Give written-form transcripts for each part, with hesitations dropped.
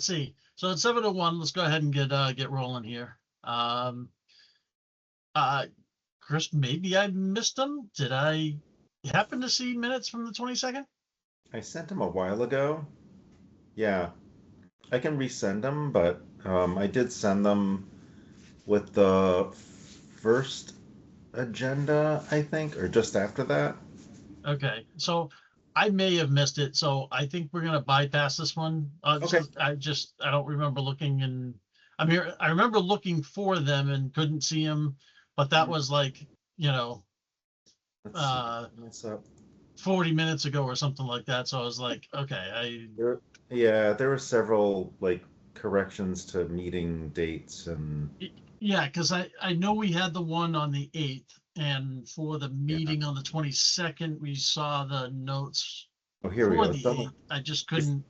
let's see. So it's 7:01. Let's go ahead and get rolling here. Uh, Chris, maybe I missed them. Did I happen to see minutes from the 22nd? I sent them a while ago. Yeah, I can resend them, but I did send them with the first agenda, I think, or just after that. Okay, so I may have missed it. So I think we're gonna bypass this one. Okay. I don't remember looking and I mean I remember looking for them and couldn't see them, but that Mhm. was like you know Let's see. uh What's up? 40 minutes ago or something like that. So I was like, okay, There, yeah, there were several like corrections to meeting dates and yeah, because I know we had the one on the 8th, and for the yeah. meeting on the 22nd, we saw the notes Oh, here we for go. the 8th. I just It's, couldn't.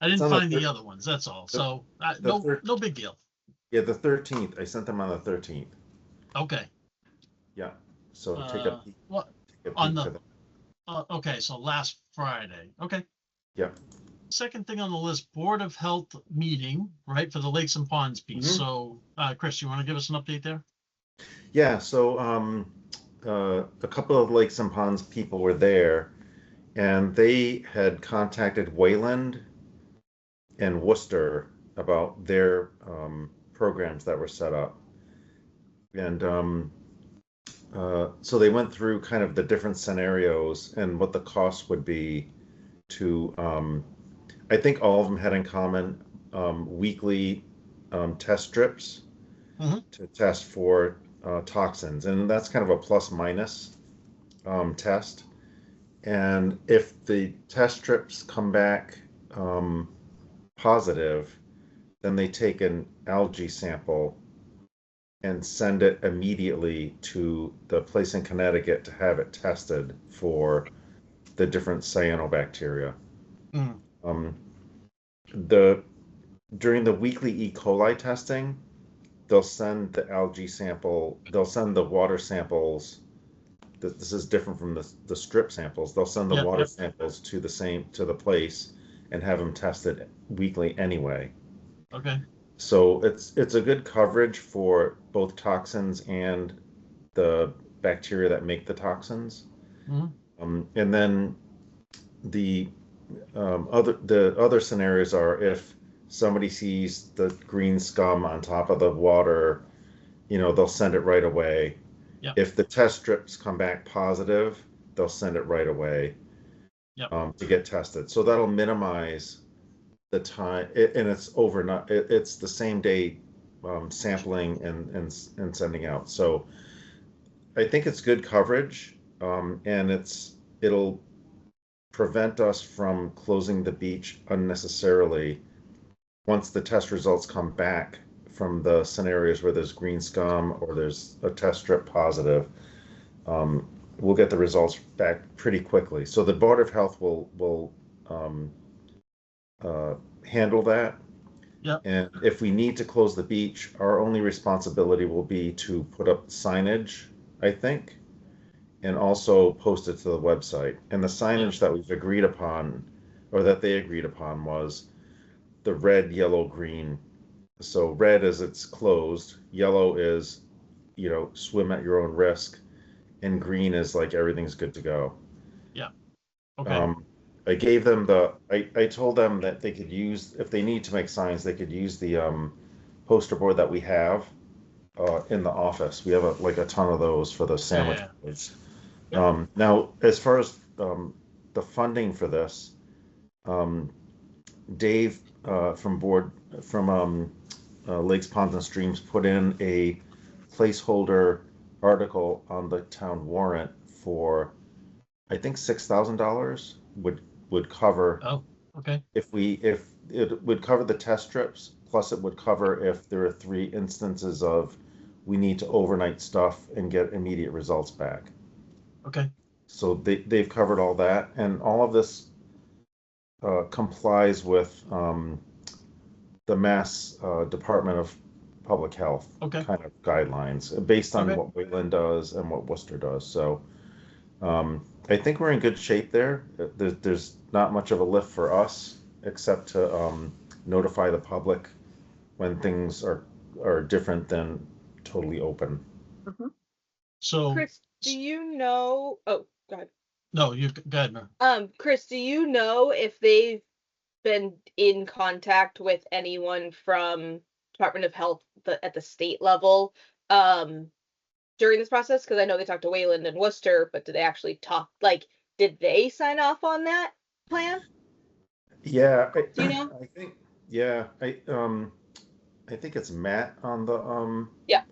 I it's didn't on the find the other ones. That's all. the, So the no third. no big deal. Yeah, the 13th. I sent them on the 13th. Okay. Yeah. So Uh, what take a on peek the for that. okay? So last Friday. Okay. Yeah. Second thing on the list, Board of Health meeting, right, for the lakes and ponds piece. hmm So, Chris, you want to give us an update there? Yeah. So a couple of Lakes and Ponds people were there, and they had contacted Wayland and Worcester about their programs that were set up. And so they went through kind of the different scenarios and what the cost would be to, I think all of them had in common weekly test strips Mm-hmm. to test for toxins. And that's kind of a plus minus test. And if the test strips come back um, positive, then they take an algae sample and send it immediately to the place in Connecticut to have it tested for the different cyanobacteria. Mm. Um, the During the weekly E. coli testing, they'll send the algae sample. They'll send the water samples. This is different from the strip samples. They'll send the Yep. water Yep. samples to the place and have them tested weekly anyway. Okay. So it's a good coverage for both toxins and the bacteria that make the toxins. Mm-hmm. And then the other scenarios are if somebody sees the green scum on top of the water, they'll send it right away. Yep. If the test strips come back positive, they'll send it right away Yep. to get tested. So that'll minimize the time, and it's overnight. It's the same day sampling and sending out. So I think it's good coverage, and it'll prevent us from closing the beach unnecessarily once the test results come back from the scenarios where there's green scum or there's a test strip positive. We'll get the results back pretty quickly. So the Board of Health will um, handle that. Yep. And if we need to close the beach, our only responsibility will be to put up signage, I think, and also post it to the website. And the Yep. signage that we've agreed upon, or that they agreed upon, was the red, yellow, green. So red is it's closed, yellow is, swim at your own risk, and green is like everything's good to go. Yep. Okay. Um, I told them that they could use, if they need to make signs, they could use the poster board that we have in the office. We have like a ton of those for the Yeah. sandwich Yeah. boards. Yep. Now, as far as the funding for this, um, Dave from Lakes, Ponds, and Streams put in a placeholder article on the town warrant for, I think, $6,000 would cover Oh. Okay. if it would cover the test strips, plus it would cover if there are 3 instances of we need to overnight stuff and get immediate results back. Okay. So they've covered all that, and all of this complies with the Mass Department of Public Health Okay. kind of guidelines based on Okay. what Wayland does and what Worcester does. So I think we're in good shape there. There's not much of a lift for us except to notify the public when things are different than totally open. So, Chris, do you know? Oh, go ahead. no, you, go ahead, Mary. Chris, do you know if they've been in contact with anyone from Department of Health at the state level during this process? Because I know they talked to Wayland and Worcester, but did they actually talk? Like, did they sign off on that plan? Yeah, Do you know? I think, yeah, I think it's Matt on Yeah.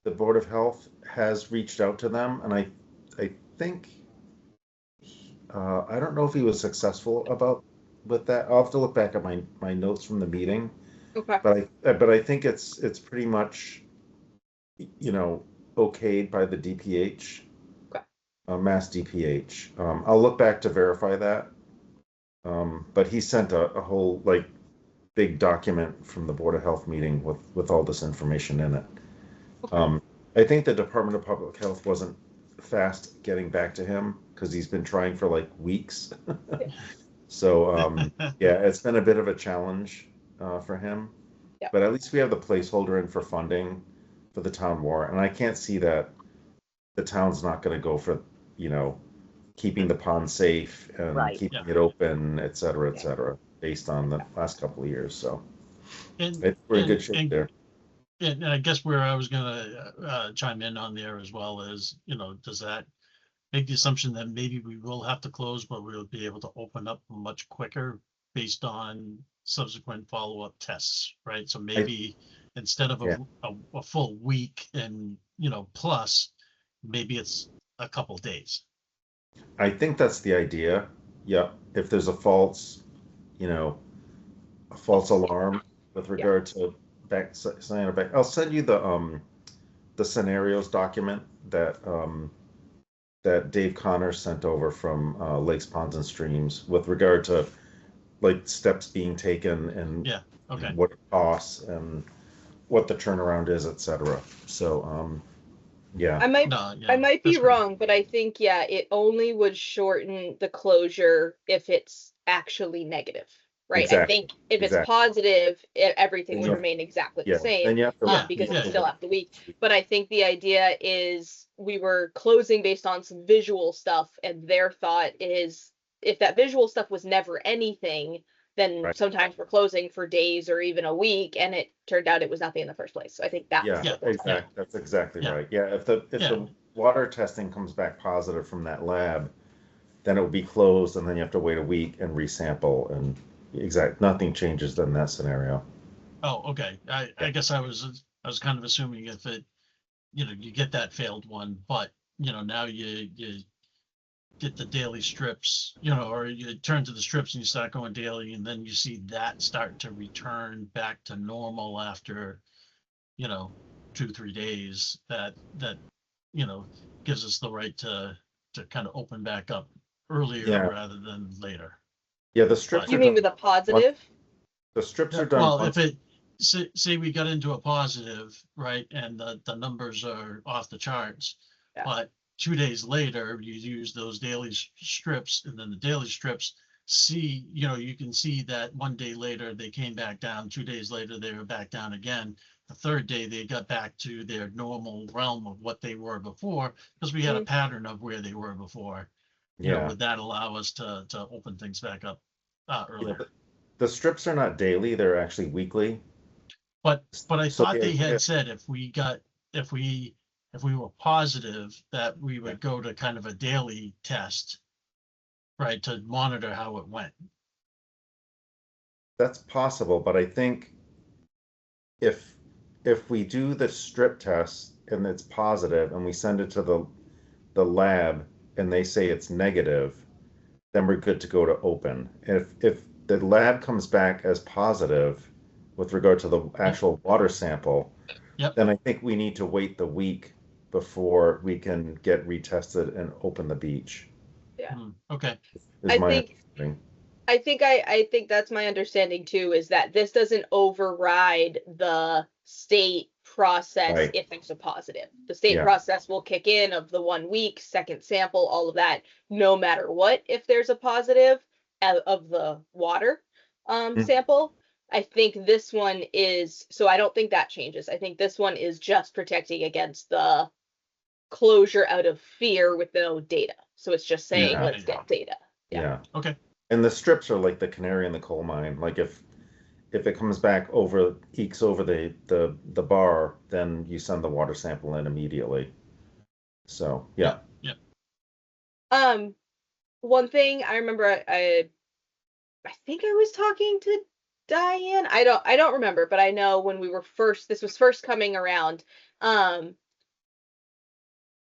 the Board of Health has reached out to them, and I think I don't know if he was successful with that. I'll have to look back at my notes from the meeting, Okay. but I think it's pretty much, you know, okayed by the DPH, Okay. Mass DPH. I'll look back to verify that. But he sent a whole like big document from the Board of Health meeting with all this information in it. Okay. I think the Department of Public Health wasn't fast getting back to him because he's been trying for like weeks. So yeah, it's been a bit of a challenge for him. Yeah. But at least we have the placeholder in for funding for the town warrant, and I can't see that the town's not going to go for, you know, keeping the pond safe and Right. keeping Yeah. it open, et cetera, based on the last couple of years. So And, we're in good shape there. and I guess where I was gonna chime in on there as well is, you know, does that make the assumption that maybe we will have to close, but we'll be able to open up much quicker based on subsequent follow-up tests, right? So maybe instead of Yeah. a full week and, you know, plus, maybe it's a couple days. I think that's the idea. Yeah. If there's a false, you know, a false alarm with regard to signing it back, I'll send you the scenarios document that Dave Connor sent over from Lakes, Ponds, and Streams with regard to like steps being taken and Yeah, okay. what it costs and what the turnaround is, et cetera. So yeah. I might No, yeah, I might be that's great. wrong, but I think, yeah, it only would shorten the closure if it's actually negative, right? I Exactly, think if it's exactly. positive, everything Then would you have- remain exactly Yeah. the same, Then you have to Yeah, because yeah, it's still after the week. But I think the idea is we were closing based on some visual stuff, and their thought is if that visual stuff was never anything, then Right. sometimes we're closing for days or even a week, and it turned out it was nothing in the first place. So I think that's Yeah, what they're talking about. exactly. That's exactly Yeah. right. Yeah, if the Yeah. water testing comes back positive from that lab, then it will be closed, and then you have to wait a week and resample, and nothing changes in that scenario. Oh, okay. I guess I was kind of assuming if it, you know, you get that failed one, but you know, now you get the daily strips, you know, or you turn to the strips and you start going daily, and then you see that start to return back to normal after, you know, 2, 3 days, that you know, gives us the right to kind of open back up earlier Yeah. rather than later. Yeah, the strips You are mean done. with a positive? The strips are done. Well, if once- it, say we got into a positive, right, and the numbers are off the charts, Yeah. but 2 days later, you use those daily strips, and then the daily strips see, you know, you can see that one day later they came back down, 2 days later they were back down again. The third day they got back to their normal realm of what they were before, because we had a pattern of where they were before. You know, Yeah, would that allow us to open things back up yeah, earlier? but the strips are not daily; they're actually weekly. But I So thought the they idea- had said if we were positive, that we would go to kind of a daily test, right, to monitor how it went. That's possible, but I think if we do the strip test and it's positive and we send it to the lab and they say it's negative, then we're good to go to open. If the lab comes back as positive with regard to the actual water sample, Yep. then I think we need to wait the week before we can get retested and open the beach. Okay, Is I my think- understanding. I think that's my understanding too, is that this doesn't override the state process Right. if there's a positive. The state Yeah. process will kick in of the 1 week, second sample, all of that, no matter what, if there's a positive of the water Mm. sample. I think this one is, so I don't think that changes. I think this one is just protecting against the closure out of fear with no data. So it's just saying, Yeah. let's get data. Yeah. Yeah. Okay. And the strips are like the canary in the coal mine. Like if it comes back ekes over the bar, then you send the water sample in immediately. So yeah. One thing I remember, I think I was talking to Diane. I don't remember, but I know when this was first coming around,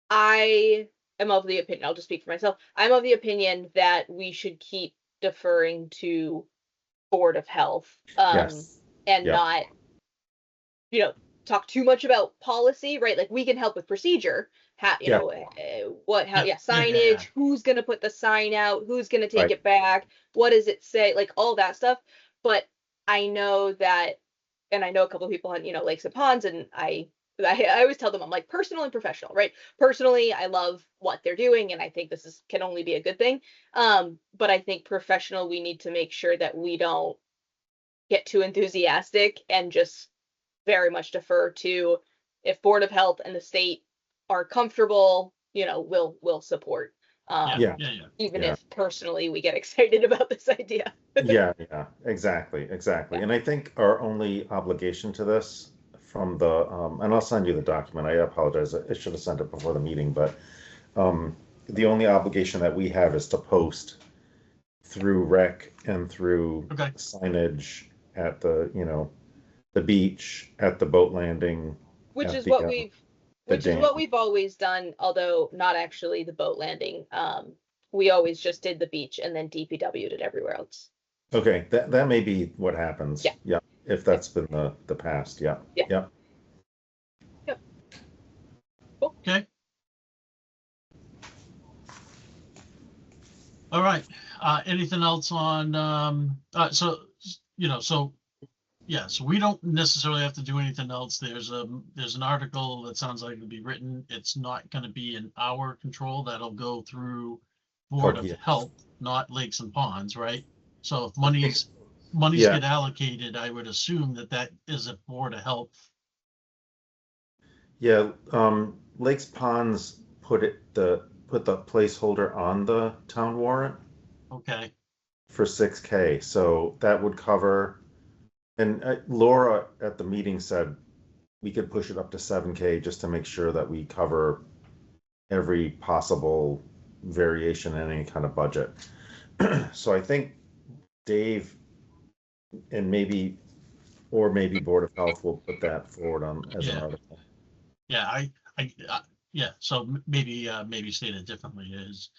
I am of the opinion, I'll just speak for myself. I'm of the opinion that we should keep deferring to Board of Health, Yes. and Yeah. not, talk too much about policy, right? Like we can help with procedure, Yeah. signage, who's gonna put the sign out, who's gonna take Right. it back, what does it say, like all that stuff. But I know that, and I know a couple of people on, lakes and ponds, and I always tell them, I'm like, personal and professional, right? Personally, I love what they're doing, and I think this can only be a good thing. But I think professional, we need to make sure that we don't get too enthusiastic and just very much defer to, if Board of Health and the state are comfortable, we'll support. Yeah. Even Yeah. if personally we get excited about this idea. Yeah, exactly. Yeah. And I think our only obligation to this from the, and I'll send you the document. I apologize. I should have sent it before the meeting, but the only obligation that we have is to post through rec and through Okay. signage at the beach, at the boat landing. Which at is the, what uh, we've the which is dam. what we've always done, although not actually the boat landing. We always just did the beach and then DPW'd it everywhere else. Okay, that may be what happens. Yeah. Yeah, if that's been the past. Yeah. Yeah. Yeah. Yep. Cool. Okay. All right. Anything else on, so we don't necessarily have to do anything else. There's an article that sounds like it'll be written. It's not going to be in our control. That'll go through Board of yeah. Health, not Lakes and Ponds, right? So if monies Yeah. get allocated, I would assume that is a Board of Health. Yeah, Lakes Ponds put the placeholder on the town warrant Okay. for 6K, so that would cover. And Laura at the meeting said we could push it up to 7K just to make sure that we cover every possible variation in any kind of budget. So I think Dave and maybe Board of Health will put that forward as an article. Yeah, so maybe stated differently is,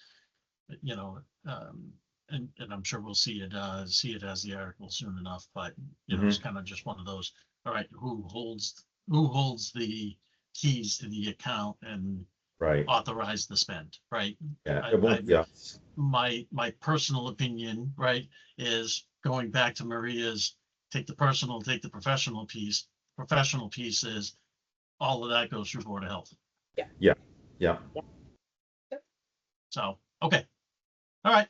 and I'm sure we'll see it as the article soon enough, but it's kind of just one of those, all right, who holds the keys to the account and Right. authorize the spend, right? Yeah, it won't. Yeah. My personal opinion, right, is going back to Maria's, take the personal, take the professional piece. Professional piece is all of that goes through Board of Health. Yeah. Yep. So, okay. All right.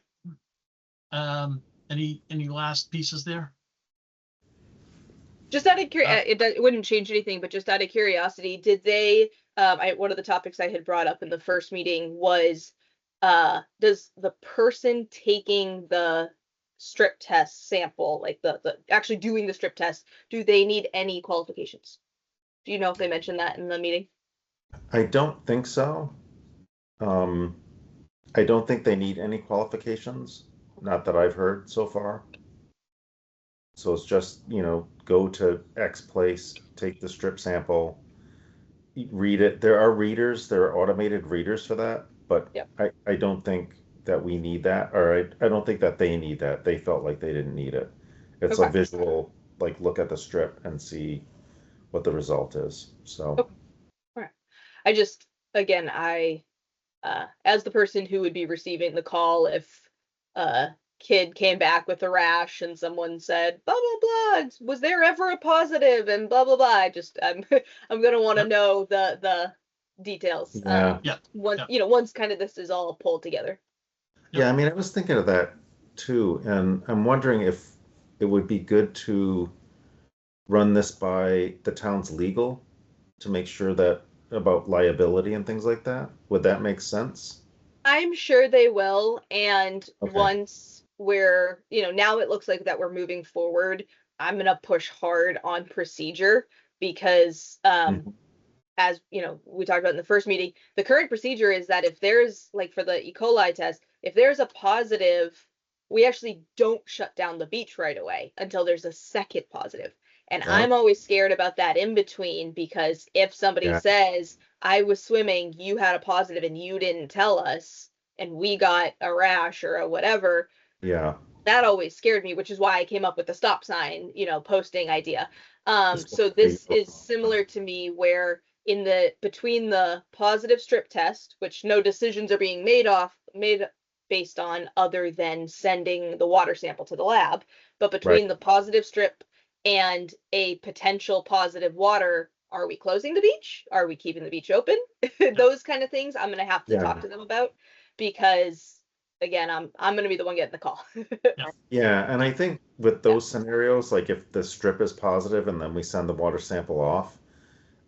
Any last pieces there? Just out of curiosity, it wouldn't change anything, but just out of curiosity, did they, one of the topics I had brought up in the first meeting was, does the person taking the strip test sample, like the actually doing the strip test, do they need any qualifications? Do you know if they mentioned that in the meeting? I don't think so. I don't think they need any qualifications, not that I've heard so far. So it's just, go to X place, take the strip sample, read it. There are automated readers for that, but Yep. I don't think that we need that, or I don't think that they need that. They felt like they didn't need it. It's a Okay. visual, like look at the strip and see what the result is. So. Okay. All right. I just, again, as the person who would be receiving the call if a kid came back with a rash and someone said blah blah blah, was there ever a positive and blah blah blah, I'm gonna want to know the details. Yeah. Once kind of this is all pulled together. Yeah, I mean, I was thinking of that too, and I'm wondering if it would be good to run this by the town's legal to make sure that about liability and things like that. Would that make sense? I'm sure they will. And Okay. once we're, now it looks like that we're moving forward, I'm gonna push hard on procedure because Mhm. as we talked about in the first meeting, the current procedure is that if there's like for the E. coli test, if there's a positive, we actually don't shut down the beach right away until there's a second positive. And Oh, I'm always scared about that in between because if somebody yeah, says, I was swimming, you had a positive and you didn't tell us, and we got a rash or a whatever, yeah. that always scared me, which is why I came up with the stop sign, posting idea. Just So for you. this is similar to me where in the between the positive strip test, which no decisions are being made based on other than sending the water sample to the lab, but Right. between the positive strip and a potential positive water, are we closing the beach? Are we keeping the beach open? Those kind of things I'm gonna have to talk Yeah. to them about because again, I'm gonna be the one getting the call. Yeah. And I think with Yeah, those scenarios, like if the strip is positive and then we send the water sample off,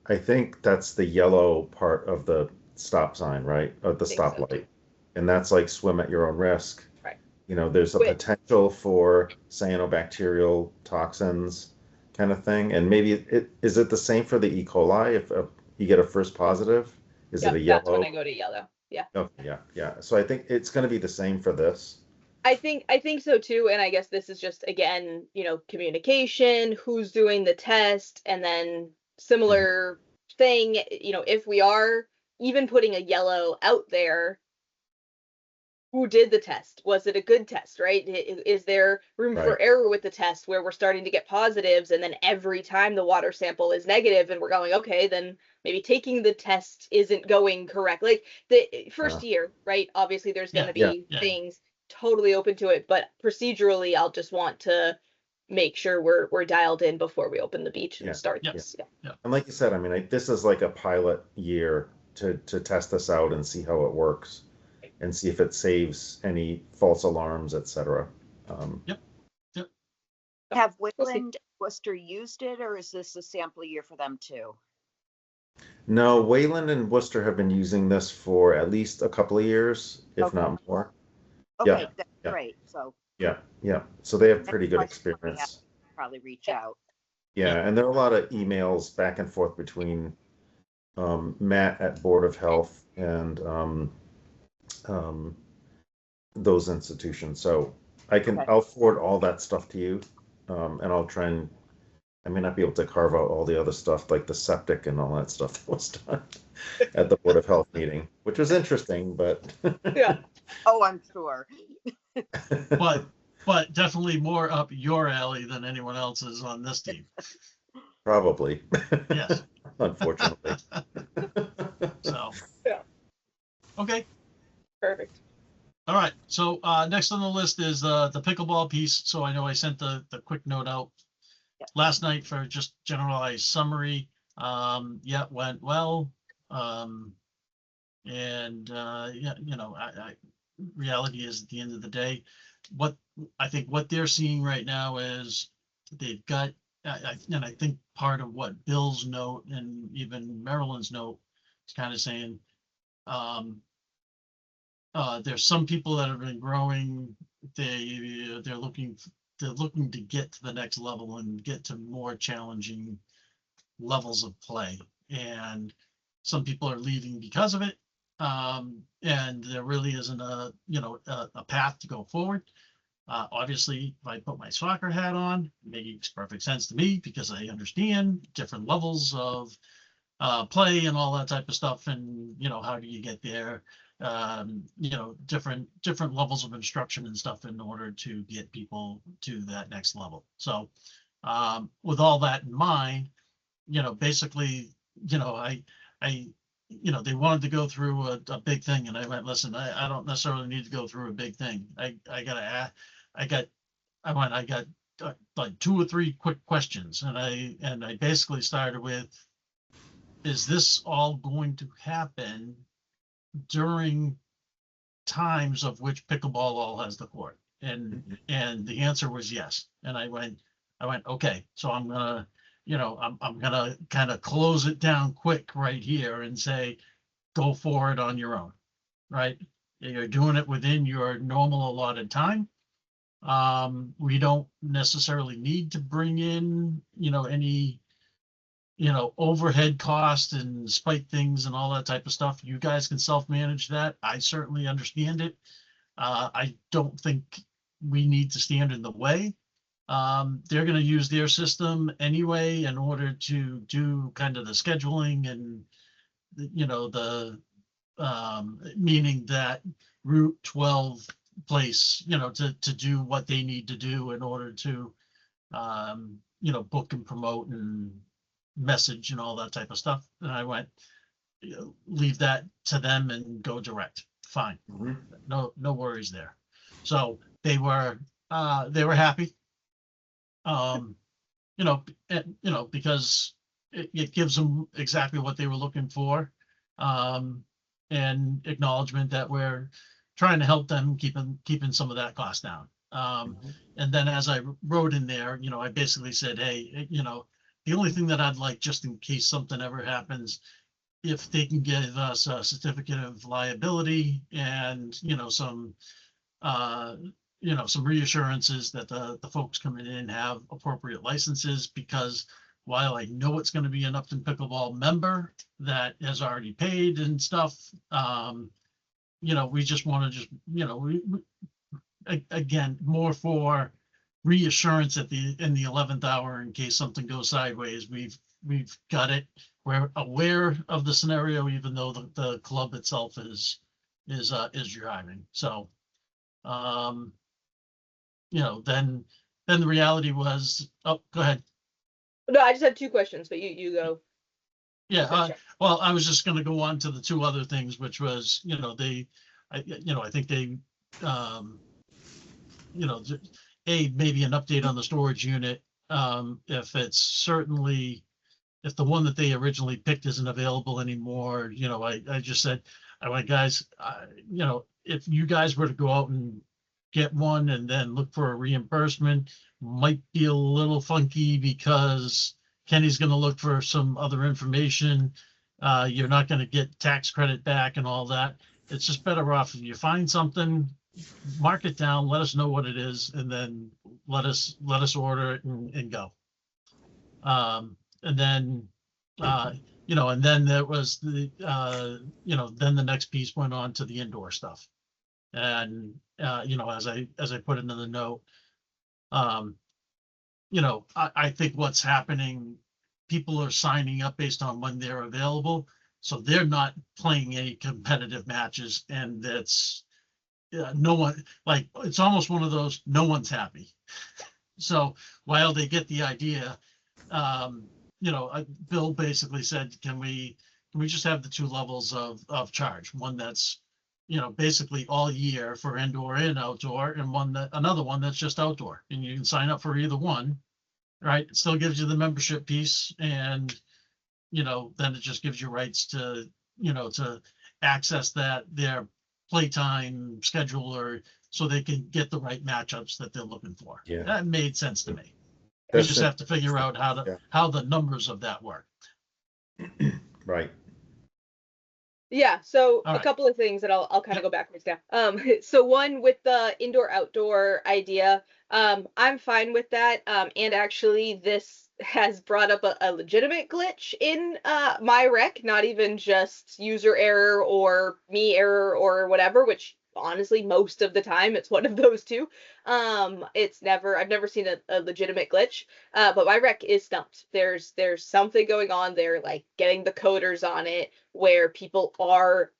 I think that's the yellow part of the stop sign, right? Of the I think so too. stoplight. And that's like swim at your own risk. Right. There's a Wait, potential for cyanobacterial toxins kind of thing. And maybe is it the same for the E. coli? If you get a first positive, is it a yep, that's when I yellow? go to yellow. Yeah. Oh, yeah, yeah. So I think it's going to be the same for this. I think so too. And I guess this is just again, communication, who's doing the test, and then Mhm. similar thing, if we are even putting a yellow out there, who did the test? Was it a good test, right? Is there room Right. for error with the test where we're starting to get positives and then every time the water sample is negative and we're going, okay, then maybe taking the test isn't going correct. Like the Uh, first year, right? Obviously there's going Yeah, to yeah, be yeah, things totally open to it, but procedurally I'll just want to make sure we're dialed in before we open the beach and yeah, start yeah, yeah. this. Yeah. yeah, And like you said, I mean, this is like a pilot year to test this out and see how it works and see if it saves any false alarms, etc. Um, yep, yep. Have We'll see. Wayland, Worcester used it, or is this a sample year for them too? no, Wayland and Worcester have been using this for at least a couple of years, if Okay. not more. Okay, Yeah, that's yeah, great. So yeah, yeah. So they have any pretty good questions we have, experience. probably reach Yeah. out. Yeah. Yeah, and there are a lot of emails back and forth between Matt at Board of Health and um, those institutions. So Okay. I'll forward all that stuff to you, and I'll try and I may not be able to carve out all the other stuff like the septic and all that stuff that was done at the Board of Health meeting, which was interesting, but Yeah. Oh, I'm sure. But but definitely more up your alley than anyone else's on this team. probably, Yes. unfortunately. So, Yeah. okay. Perfect. All right. So next on the list is the pickleball piece. So I know I sent the quick note out Yeah. last night for just generalized summary. Yeah, went well. And yeah, reality is at the end of the day, what I think what they're seeing right now is they've got, and I think part of what Bill's note and even Marilyn's note is kind of saying, um, there's some people that have been growing. They're looking to get to the next level and get to more challenging levels of play, and some people are leaving because of it. And there really isn't a path to go forward. Obviously, if I put my soccer hat on, it makes perfect sense to me because I understand different levels of play and all that type of stuff, and how do you get there? Different levels of instruction and stuff in order to get people to that next level. So, with all that in mind, basically, I, they wanted to go through a big thing, and I went, listen, I don't necessarily need to go through a big thing. I gotta ask, I got like 2 or 3 quick questions, and I basically started with, is this all going to happen during times of which pickleball all has the court? And the answer was yes. And I went, okay, so I'm gonna, I'm gonna kind of close it down quick right here and say, go for it on your own, right? You're doing it within your normal allotted time. We don't necessarily need to bring in, any, overhead cost and spike things and all that type of stuff. You guys can self-manage that. I certainly understand it. I don't think we need to stand in the way. They're going to use their system anyway in order to do kind of the scheduling and, meaning that Route 12 place, to do what they need to do in order to, book and promote and message and all that type of stuff. And I went, leave that to them and go direct. Fine. Mhm. No worries there. So they were happy. Because it gives them exactly what they were looking for. And acknowledgement that we're trying to help them keeping some of that cost down. And then as I wrote in there, I basically said, hey, the only thing that I'd like, just in case something ever happens, if they can give us a certificate of liability and, some reassurances that the folks coming in have appropriate licenses, because while I know it's going to be an Upton Pickleball member that has already paid and stuff, we just want to again, more for reassurance in the 11th hour in case something goes sideways. We've got it. We're aware of the scenario, even though the club itself is driving. So, then the reality was, oh, go ahead. No, I just have two questions, but you go. Yeah, well, I was just gonna go on to the two other things, which was, I think they, maybe an update on the storage unit. If it's certainly, if the one that they originally picked isn't available anymore, I just said, I went, guys, if you guys were to go out and get one and then look for a reimbursement, might be a little funky because Kenny's going to look for some other information. You're not going to get tax credit back and all that. It's just better off if you find something, mark it down, let us know what it is, and then let us order it and go. And then, and then there was the, then the next piece went on to the indoor stuff. And, as I put into the note, I think what's happening, people are signing up based on when they're available. So they're not playing any competitive matches, and it's no one, like, it's almost one of those, no one's happy. So while they get the idea, Bill basically said, can we just have the two levels of charge? One that's, basically all year for indoor and outdoor, and another one that's just outdoor, and you can sign up for either one, right? It still gives you the membership piece, and, then it just gives you rights to, to access their playtime schedule, or so they can get the right matchups that they're looking for. Yeah. That made sense to me. We That's just it. have to figure out how the numbers of that work. Right. Yeah, so All a right. couple of things that I'll kind of go backwards now. So one with the indoor outdoor idea, I'm fine with that. And actually this has brought up a legitimate glitch in my rec, not even just user error or me error or whatever, which honestly most of the time it's one of those two. I've never seen a legitimate glitch. But my rec is stumped. There's something going on there, like getting the coders on it, where people are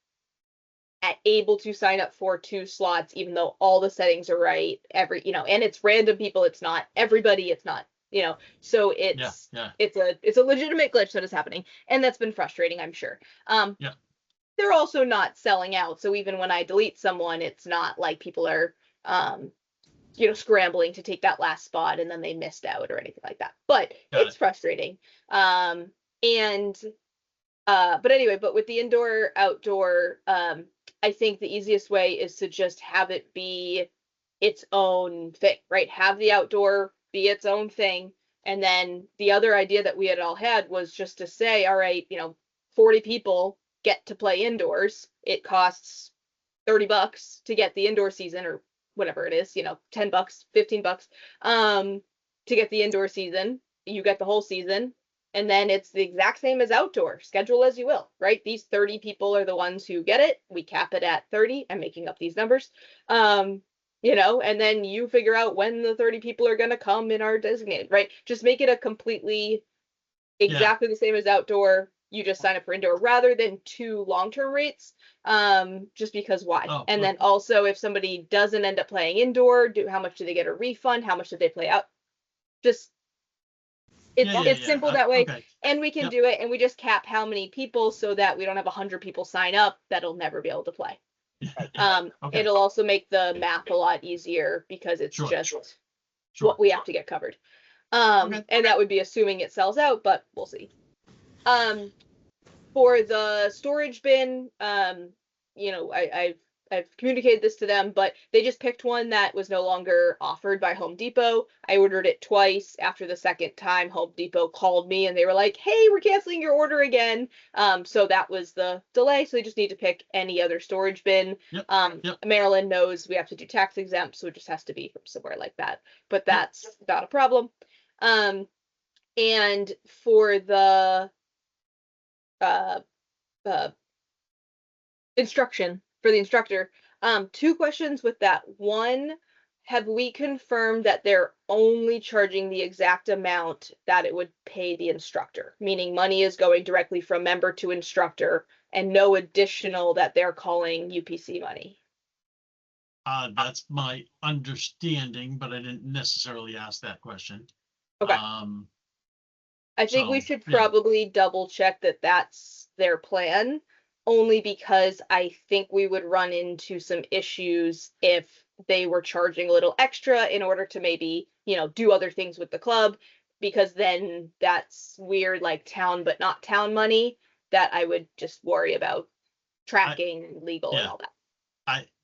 able to sign up for 2 slots, even though all the settings are right. And it's random people. It's not everybody. It's not, so it's a legitimate glitch that is happening, and that's been frustrating, I'm sure. Yeah. They're also not selling out, so even when I delete someone, it's not like people are scrambling to take that last spot and then they missed out or anything like that. But it's frustrating. But anyway, but with the indoor outdoor, I think the easiest way is to just have it be its own thing, right? Have the outdoor be its own thing. And then the other idea that we had all had was just to say, all right, 40 people get to play indoors. It costs $30 to get the indoor season, or whatever it is, $10, $15, to get the indoor season. You get the whole season. And then it's the exact same as outdoor, schedule as you will, right? These 30 people are the ones who get it. We cap it at 30. I'm making up these numbers. And then you figure out when the 30 people are going to come in our designated, right? Just make it a completely exactly the same as outdoor. You just sign up for indoor rather than 2 long-term rates. Just because why? Oh, and then also if somebody doesn't end up playing indoor, how much do they get a refund? How much did they play out? Just it's simple that way. Okay. And we can Yep. do it, and we just cap how many people so that we don't have 100 people sign up that'll never be able to play. Okay. It'll also make the math a lot easier because it's Sure. just Sure. what we have to get covered. Okay. And that would be assuming it sells out, but we'll see. For the storage bin, I've communicated this to them, but they just picked one that was no longer offered by Home Depot. I ordered it twice. After the second time, Home Depot called me and they were like, "Hey, we're canceling your order again." So that was the delay. So they just need to pick any other storage bin. Yep. Maryland knows we have to do tax exempt, so it just has to be from somewhere like that. But that's not a problem. And for the instruction for the instructor, 2 questions with that. One, have we confirmed that they're only charging the exact amount that it would pay the instructor, meaning money is going directly from member to instructor and no additional that they're calling UPC money? That's my understanding, but I didn't necessarily ask that question. Okay. I think we So, should yeah. probably double check that that's their plan, only because I think we would run into some issues if they were charging a little extra in order to maybe, do other things with the club, because then that's weird, like town but not town money that I would just worry about tracking, legal and yeah. all that.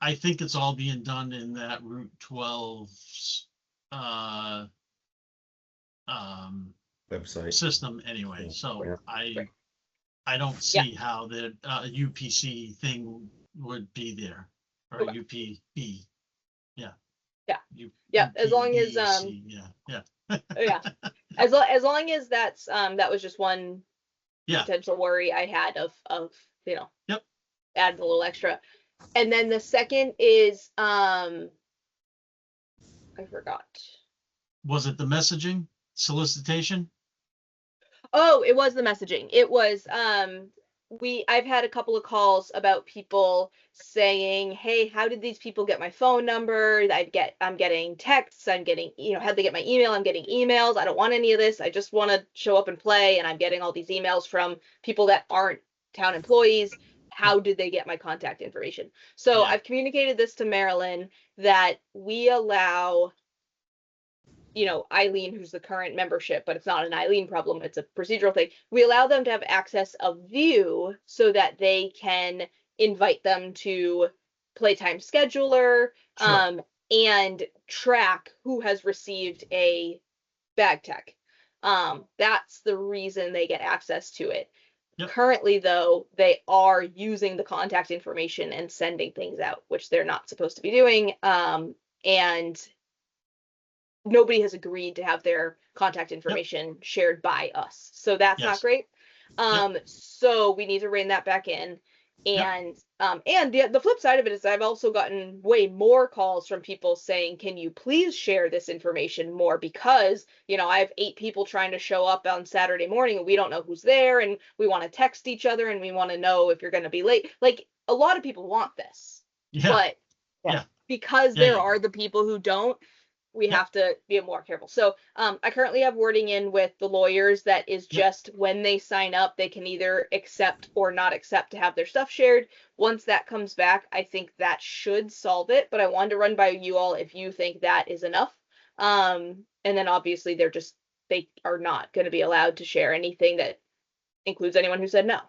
I think it's all being done in that Route 12 Website. system anyway. Yeah. So Yeah. I don't see how the UPC thing would be there, or Okay. UPB. Yeah. Yeah. Yeah, as long as UPBC, yeah. yeah, as long as that's that was just one Yeah. potential worry I had of Yep. adding a little extra. And then the second is I forgot. Was it the messaging solicitation? Oh, it was the messaging. It was I've had a couple of calls about people saying, "Hey, how did these people get my phone number? I'm getting texts, I'm getting, how'd they get my email? I'm getting emails. I don't want any of this. I just want to show up and play, and I'm getting all these emails from people that aren't town employees. How did they get my contact information?" So Yeah. I've communicated this to Marilyn that we allow Eileen, who's the current membership, but it's not an Eileen problem, it's a procedural thing. We allow them to have access of view so that they can invite them to Playtime Scheduler, Sure. and track who has received a bag tech. That's the reason they get access to it. Yep. Currently, though, they are using the contact information and sending things out, which they're not supposed to be doing. And nobody has agreed to have their contact information shared by us. So that's Yes. not great. So we need to rein that back in. And the flip side of it is I've also gotten way more calls from people saying, "Can you please share this information more? Because, I have 8 people trying to show up on Saturday morning and we don't know who's there, and we want to text each other and we want to know if you're going to be late." Like, a lot of people want this, Yeah. but Yeah. because Yeah, there yeah. are the people who don't, we Yep. have to be more careful. So I currently have wording in with the lawyers that is just when they sign up, they can either accept or not accept to have their stuff shared. Once that comes back, I think that should solve it, but I wanted to run by you all if you think that is enough. And then obviously they are not going to be allowed to share anything that includes anyone who said no.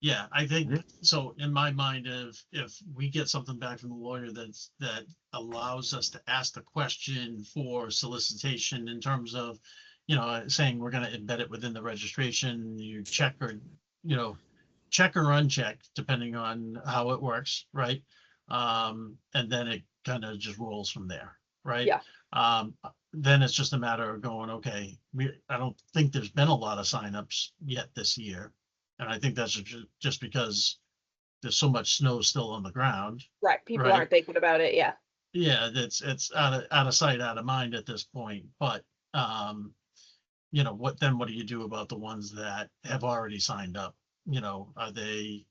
Yeah, I think, Mhm. so in my mind, if we get something back from the lawyer that allows us to ask the question for solicitation in terms of, saying we're gonna embed it within the registration, you check or, check or uncheck, depending on how it works, right? And then it kind of just rolls from there, right? Yeah. Then it's just a matter of going, okay, I don't think there's been a lot of signups yet this year. And I think that's just because there's so much snow still on the ground, Right. People right? aren't thinking about it. Yeah. Yeah, it's out of sight, out of mind at this point. But what do you do about the ones that have already signed up? Are they,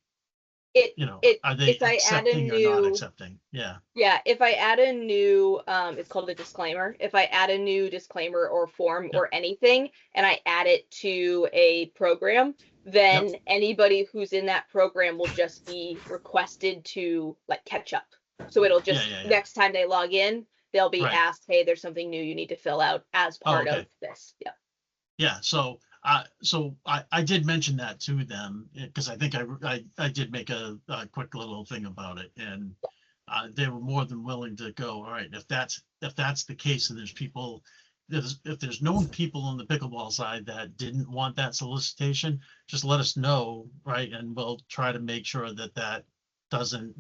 It, are they if I add a accepting or not new, accepting? Yeah. yeah, if I add a new, it's called a disclaimer. If I add a new disclaimer or form Yep. or anything, and I add it to a program, then anybody who's in that program will just be requested to like catch up. So it'll Yeah, just, yeah, yeah. next time they log in, they'll be Right. asked, hey, there's something new you need to fill out as Oh, part okay. of this. Yeah. Yeah, so I did mention that to them because I think I did make a quick little thing about it, and they were more than willing to go. All right, if that's the case, and if there's known people on the pickleball side that didn't want that solicitation, just let us know, right? And we'll try to make sure that doesn't,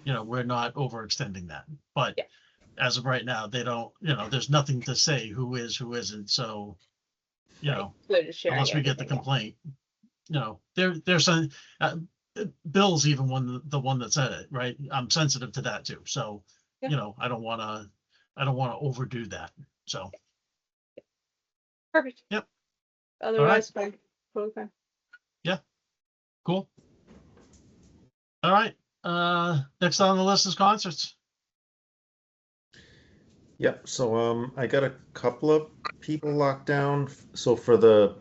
we're not overextending that. But Yeah. as of right now, they don't, there's nothing to say who is, who isn't. So, Right. So they're just sharing unless we get the everything, yeah. complaint, there's some, Bill's even the one that said it, right? I'm sensitive to that too. So, Yeah. I don't wanna overdo that. So, Perfect. Yep. Otherwise, fine. Totally fine. cool. All right. Next on the list is concerts. Yep. So I got a couple of people locked down. So for the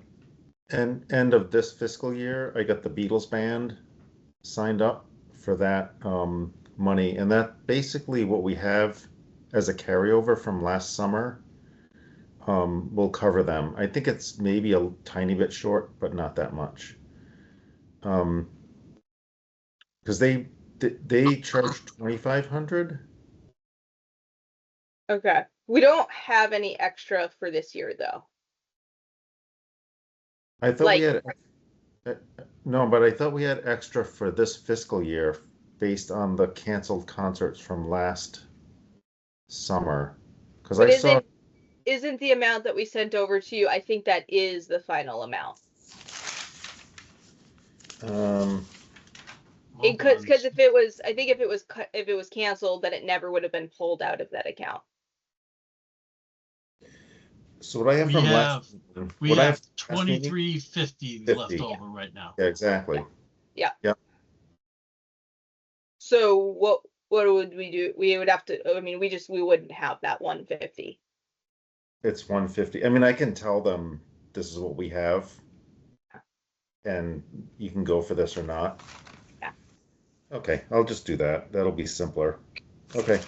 end of this fiscal year, I got the Beatles band signed up for that money, and that basically what we have as a carryover from last summer will cover them. I think it's maybe a tiny bit short, but not that much. Because they charge 2,500. Okay. We don't have any extra for this year though. I thought we Like, had uh, no, but I thought we had extra for this fiscal year based on the canceled concerts from last summer. Because but I saw isn't the amount that we sent over to you, I think that is the final amount. um, Hold Because on. if it was, I think if it was canceled, then it never would have been pulled out of that account. so what I have We from have what I have from last meeting, 2350 left 50. over right now. Yeah, exactly. Yeah. Yep. So what would we do? We would have to, I mean, we wouldn't have that 150. It's 150. I mean, I can tell them this is what we have, and you can go for this or not. Yeah. Okay, I'll just do that. That'll be simpler. Okay.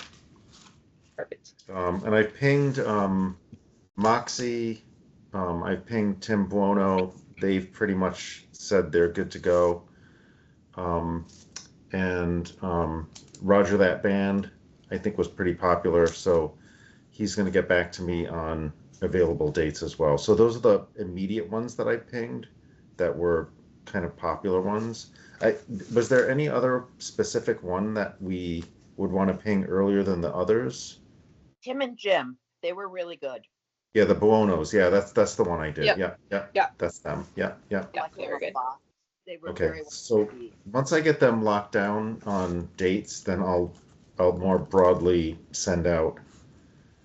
Perfect. And I pinged Moxie. I pinged Tim Buono. They've pretty much said they're good to go. And Roger That Band, I think, was pretty popular. So he's going to get back to me on available dates as well. So those are the immediate ones that I pinged that were kind of popular ones. Was there any other specific one that we would want to ping earlier than the others? Tim and Jim, they were really good. Yeah, the Buonos. Yeah, that's the one I did. Yep. Yeah, that's them. Yeah. Yeah, Like they were good. They were Okay, very well so received. once I get them locked down on dates, then I'll more broadly send out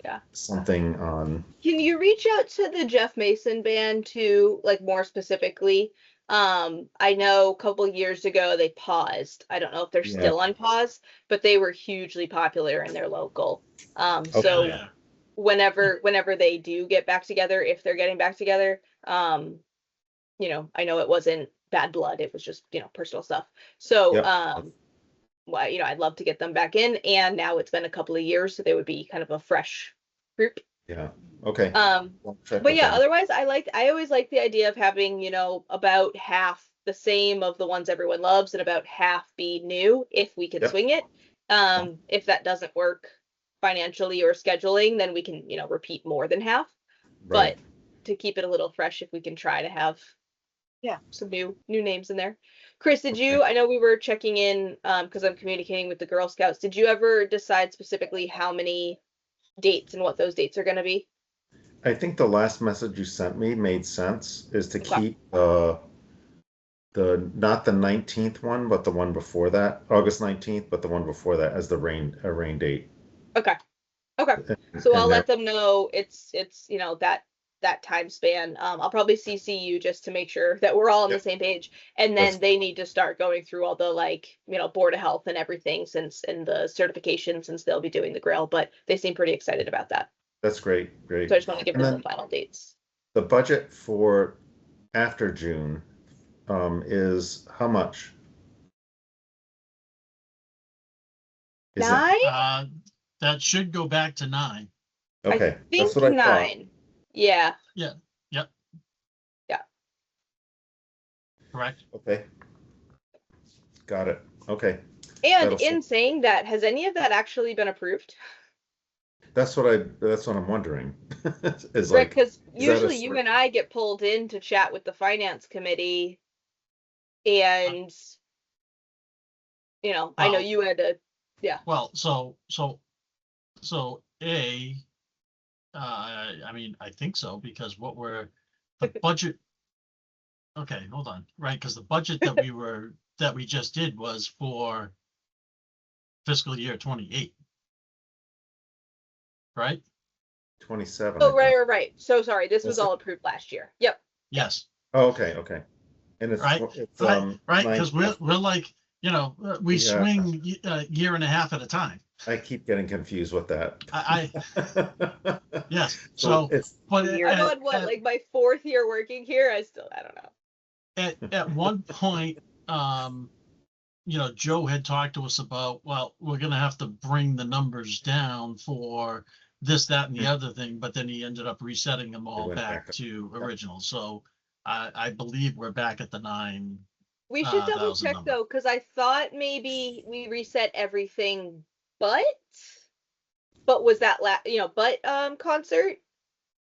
Yeah. something on. Can you reach out to the Jeff Mason band too, like more specifically? I know a couple years ago they paused. I don't know if they're Yeah. still on pause, but they were hugely popular in their local. Okay. So Yeah. whenever they do get back together, if they're getting back together, I know it wasn't bad blood, it was just, personal stuff. So, Yep. well, I'd love to get them back in, and now it's been a couple of years, so they would be kind of a fresh group. Yeah. Okay. Um, I'll check but with yeah, them. otherwise I always like the idea of having, about half the same of the ones everyone loves and about half be new if we can Yep. swing it. If that doesn't work financially or scheduling, then we can, repeat more than half. Right. But to keep it a little fresh, if we can try to have Yeah. some new names in there. Chris, did Okay. you, I know we were checking in because I'm communicating with the Girl Scouts. Did you ever decide specifically how many dates and what those dates are going to be? I think the last message you sent me made sense, is to Okay. keep the not the 19th one, but the one before that, August 19th, but the one before that as a rain date. Okay. Okay. And- So I'll and let them know it's that time span. I'll probably CC you just to make sure that we're all on the Yep. same page. And That's- then they need to start going through all the Board of Health and everything and the certification since they'll be doing the grill, but they seem pretty excited about that. That's great, So I just want to give And them then- the final dates. The budget for after June is how much? Is it 9? That should go back to 9. okay? I think That's what I thought. 9. Yeah. Correct? Okay. Got it. Okay. And That'll in saying that, has any of that actually been approved? That's what I'm wondering. Is Right, like, because is that a usually you sort- and I get pulled in to chat with the finance committee, and I know Well- you had to. Well, so I mean, I think so, because the budget. Okay, hold on, right, because the budget that we just did was for fiscal year 28. Right? 27. I Oh, right, think. right. So sorry, this was Was it? all approved last year. Yep. Yes, Oh, okay. And it's right, it's right, because 9. we're like, we Yeah. swing a year and a half at a time. I keep getting confused with that. Yes, So so, it's but Year. I'm on what, like my 4th year working here. I don't know. at one point, Joe had talked to us about, well, we're gonna have to bring the numbers down for this, that, and the other thing, but then he ended up resetting them all went back back up. to original. So I believe we're back at the 9. We should double 1,000 check number. though, because I thought maybe we reset everything, but was that concert?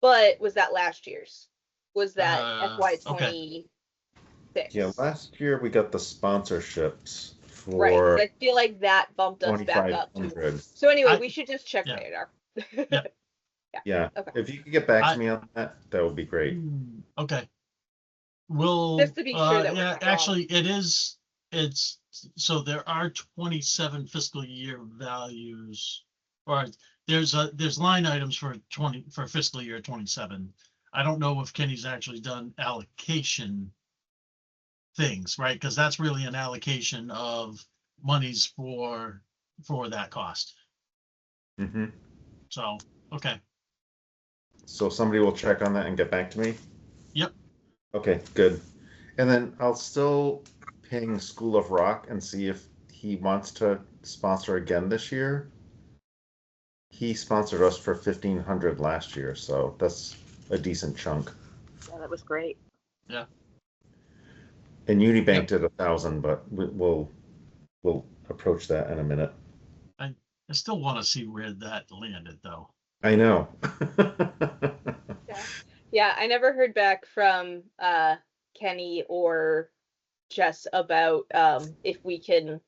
But was that last year's? Was that FY okay. 26? Yeah, last year we got the sponsorships Right. 'Cause for I feel like that bumped us back up. 2,500. So anyway, I- we should just check yeah. radar. Yeah. Okay. If you could get back I- to me on that, that would be great. Okay. We'll, Just to be sure that we're yeah, not wrong. actually, it's, so there are 27 fiscal year values. Or there's line items for fiscal year 27. I don't know if Kenny's actually done allocation things, right? Because that's really an allocation of monies for that cost. hmm So, okay, So somebody will check on that and get back to me? Yep. Okay, good. And then I'll still ping School of Rock and see if he wants to sponsor again this year. He sponsored us for 1,500 last year, so that's a decent chunk. Yeah, that was great. And Unibank Yep. did 1,000, but we'll approach that in a minute. I still want to see where that landed, though. I know. Yeah, I never heard back from Kenny or Jess about if we can,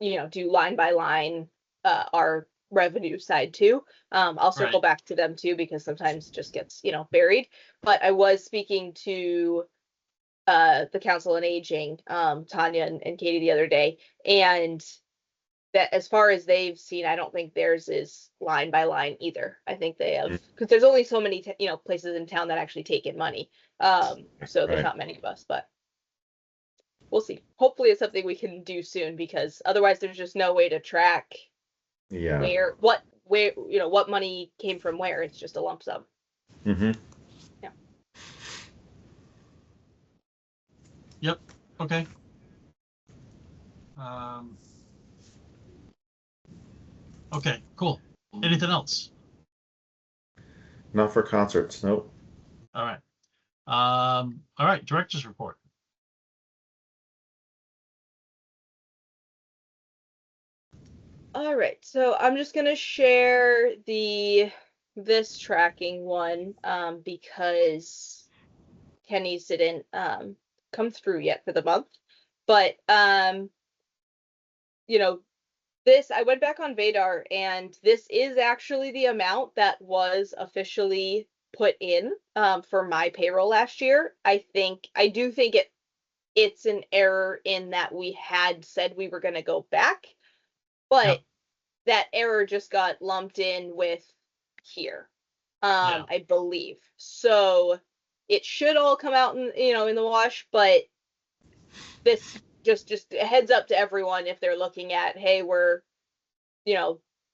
do line by line our revenue side too. I'll circle Right. back to them too because sometimes it just gets, buried. But I was speaking to the Council on Aging, Tanya and Katie the other day, and that as far as they've seen, I don't think theirs is line by line either. I think they have, because there's only so many, places in town that actually take in money. So there's Right. not many of us, but we'll see. Hopefully it's something we can do soon because otherwise there's just no way to track Yeah. what money came from where. It's just a lump sum. hmm Yep, okay. Okay, cool. Anything else? Not for concerts. Nope. All right. All right, director's report. All right, so I'm just gonna share this tracking one because Kenny's didn't come through yet for the month. But you know, this I went back on Vadar and this is actually the amount that was officially put in for my payroll last year. I do think it's an error in that we had said we were gonna go back, but Yep. that error just got lumped in with here, Yeah. I believe. So it should all come out in the wash, but this just a heads up to everyone if they're looking at, hey, we're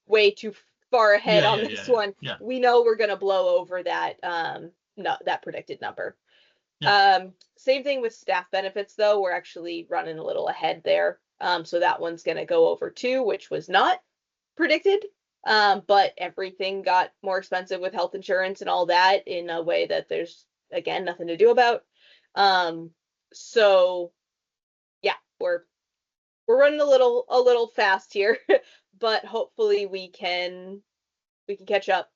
way too far ahead Yeah, on yeah, this yeah, one. yeah. We know we're gonna blow over that no, that predicted number. Yeah. Same thing with staff benefits though. We're actually running a little ahead there. So that one's gonna go over too, which was not predicted. But everything got more expensive with health insurance and all that in a way that there's again nothing to do about. So yeah, we're running a little fast here, but hopefully we can catch up.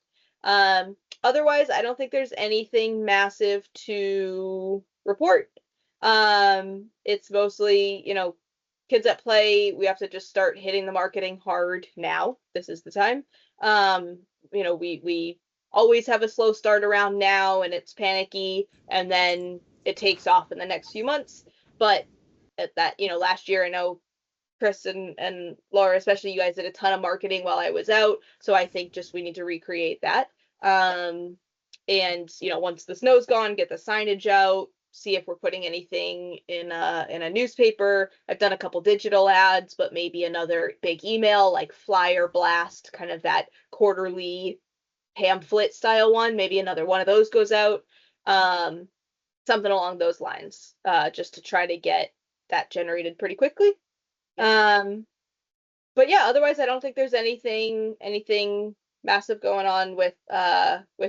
Otherwise, I don't think there's anything massive to report. It's mostly, kids at play. We have to just start hitting the marketing hard now. This is the time. We always have a slow start around now and it's panicky and then it takes off in the next few months. But at that, last year I know Chris and Laura, especially you guys did a ton of marketing while I was out. So I think just we need to recreate that. And once the snow's gone, get the signage out, see if we're putting anything in a newspaper. I've done a couple digital ads, but maybe another big email like flyer blast, kind of that quarterly pamphlet style one. Maybe another one of those goes out. Something along those lines, just to try to get that generated pretty quickly. But yeah, otherwise I don't think there's anything massive going on with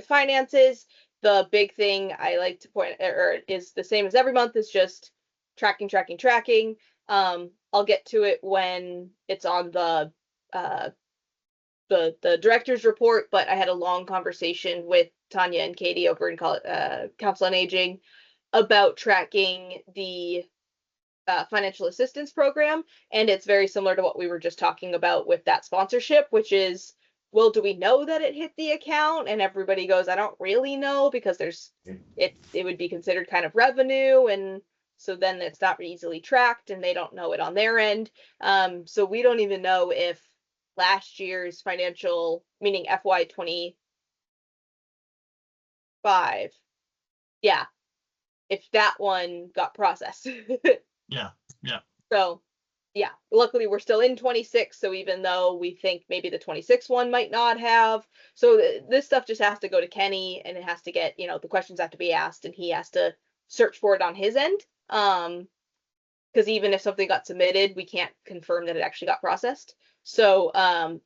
finances. The big thing I like to point or is the same as every month is just tracking. I'll get to it when it's on the director's report, but I had a long conversation with Tanya and Katie over in Council on Aging about tracking the financial assistance program, and it's very similar to what we were just talking about with that sponsorship, which is, well, do we know that it hit the account? And everybody goes, I don't really know because it would be considered kind of revenue, and so then it's not easily tracked and they don't know it on their end. So we don't even know if last year's financial, meaning FY 25, yeah, if that one got processed. Yeah. So yeah, luckily we're still in 26. So even though we think maybe the 26 one might not have, so this stuff just has to go to Kenny and it has to get, the questions have to be asked and he has to search for it on his end. Because even if something got submitted, we can't confirm that it actually got processed. So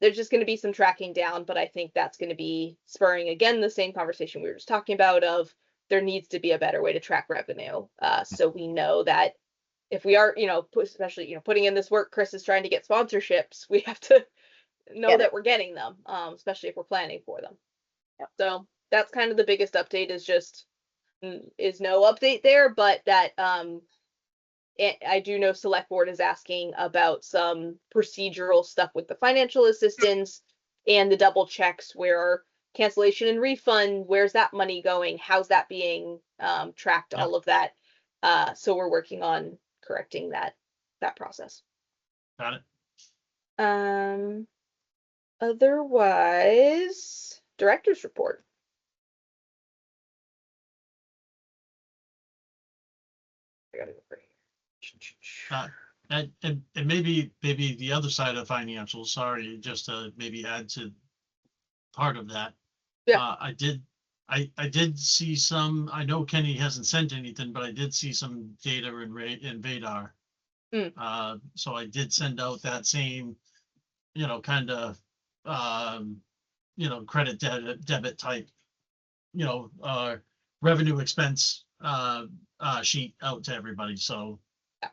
there's just going to be some tracking down, but I think that's going to be spurring again the same conversation we were just talking about of there needs to be a better way to track revenue. So we know that if we are, especially, putting in this work, Chris is trying to get sponsorships, we have to know that we're getting them, especially if we're planning for them. Yep. So that's kind of the biggest update is no update there, but that I do know select board is asking about some procedural stuff with the financial assistance and the double checks where cancellation and refund, where's that money going? How's that being tracked? Yep. All of that. So we're working on correcting that process. Got it. Otherwise, director's report. I got it over here. And maybe the other side of financials, sorry, just to maybe add to part of that. Yeah. I did see some, I know Kenny hasn't sent anything, but I did see some data in Vadar. So I did send out that same, kind of, credit debit type, revenue expense sheet out to everybody. So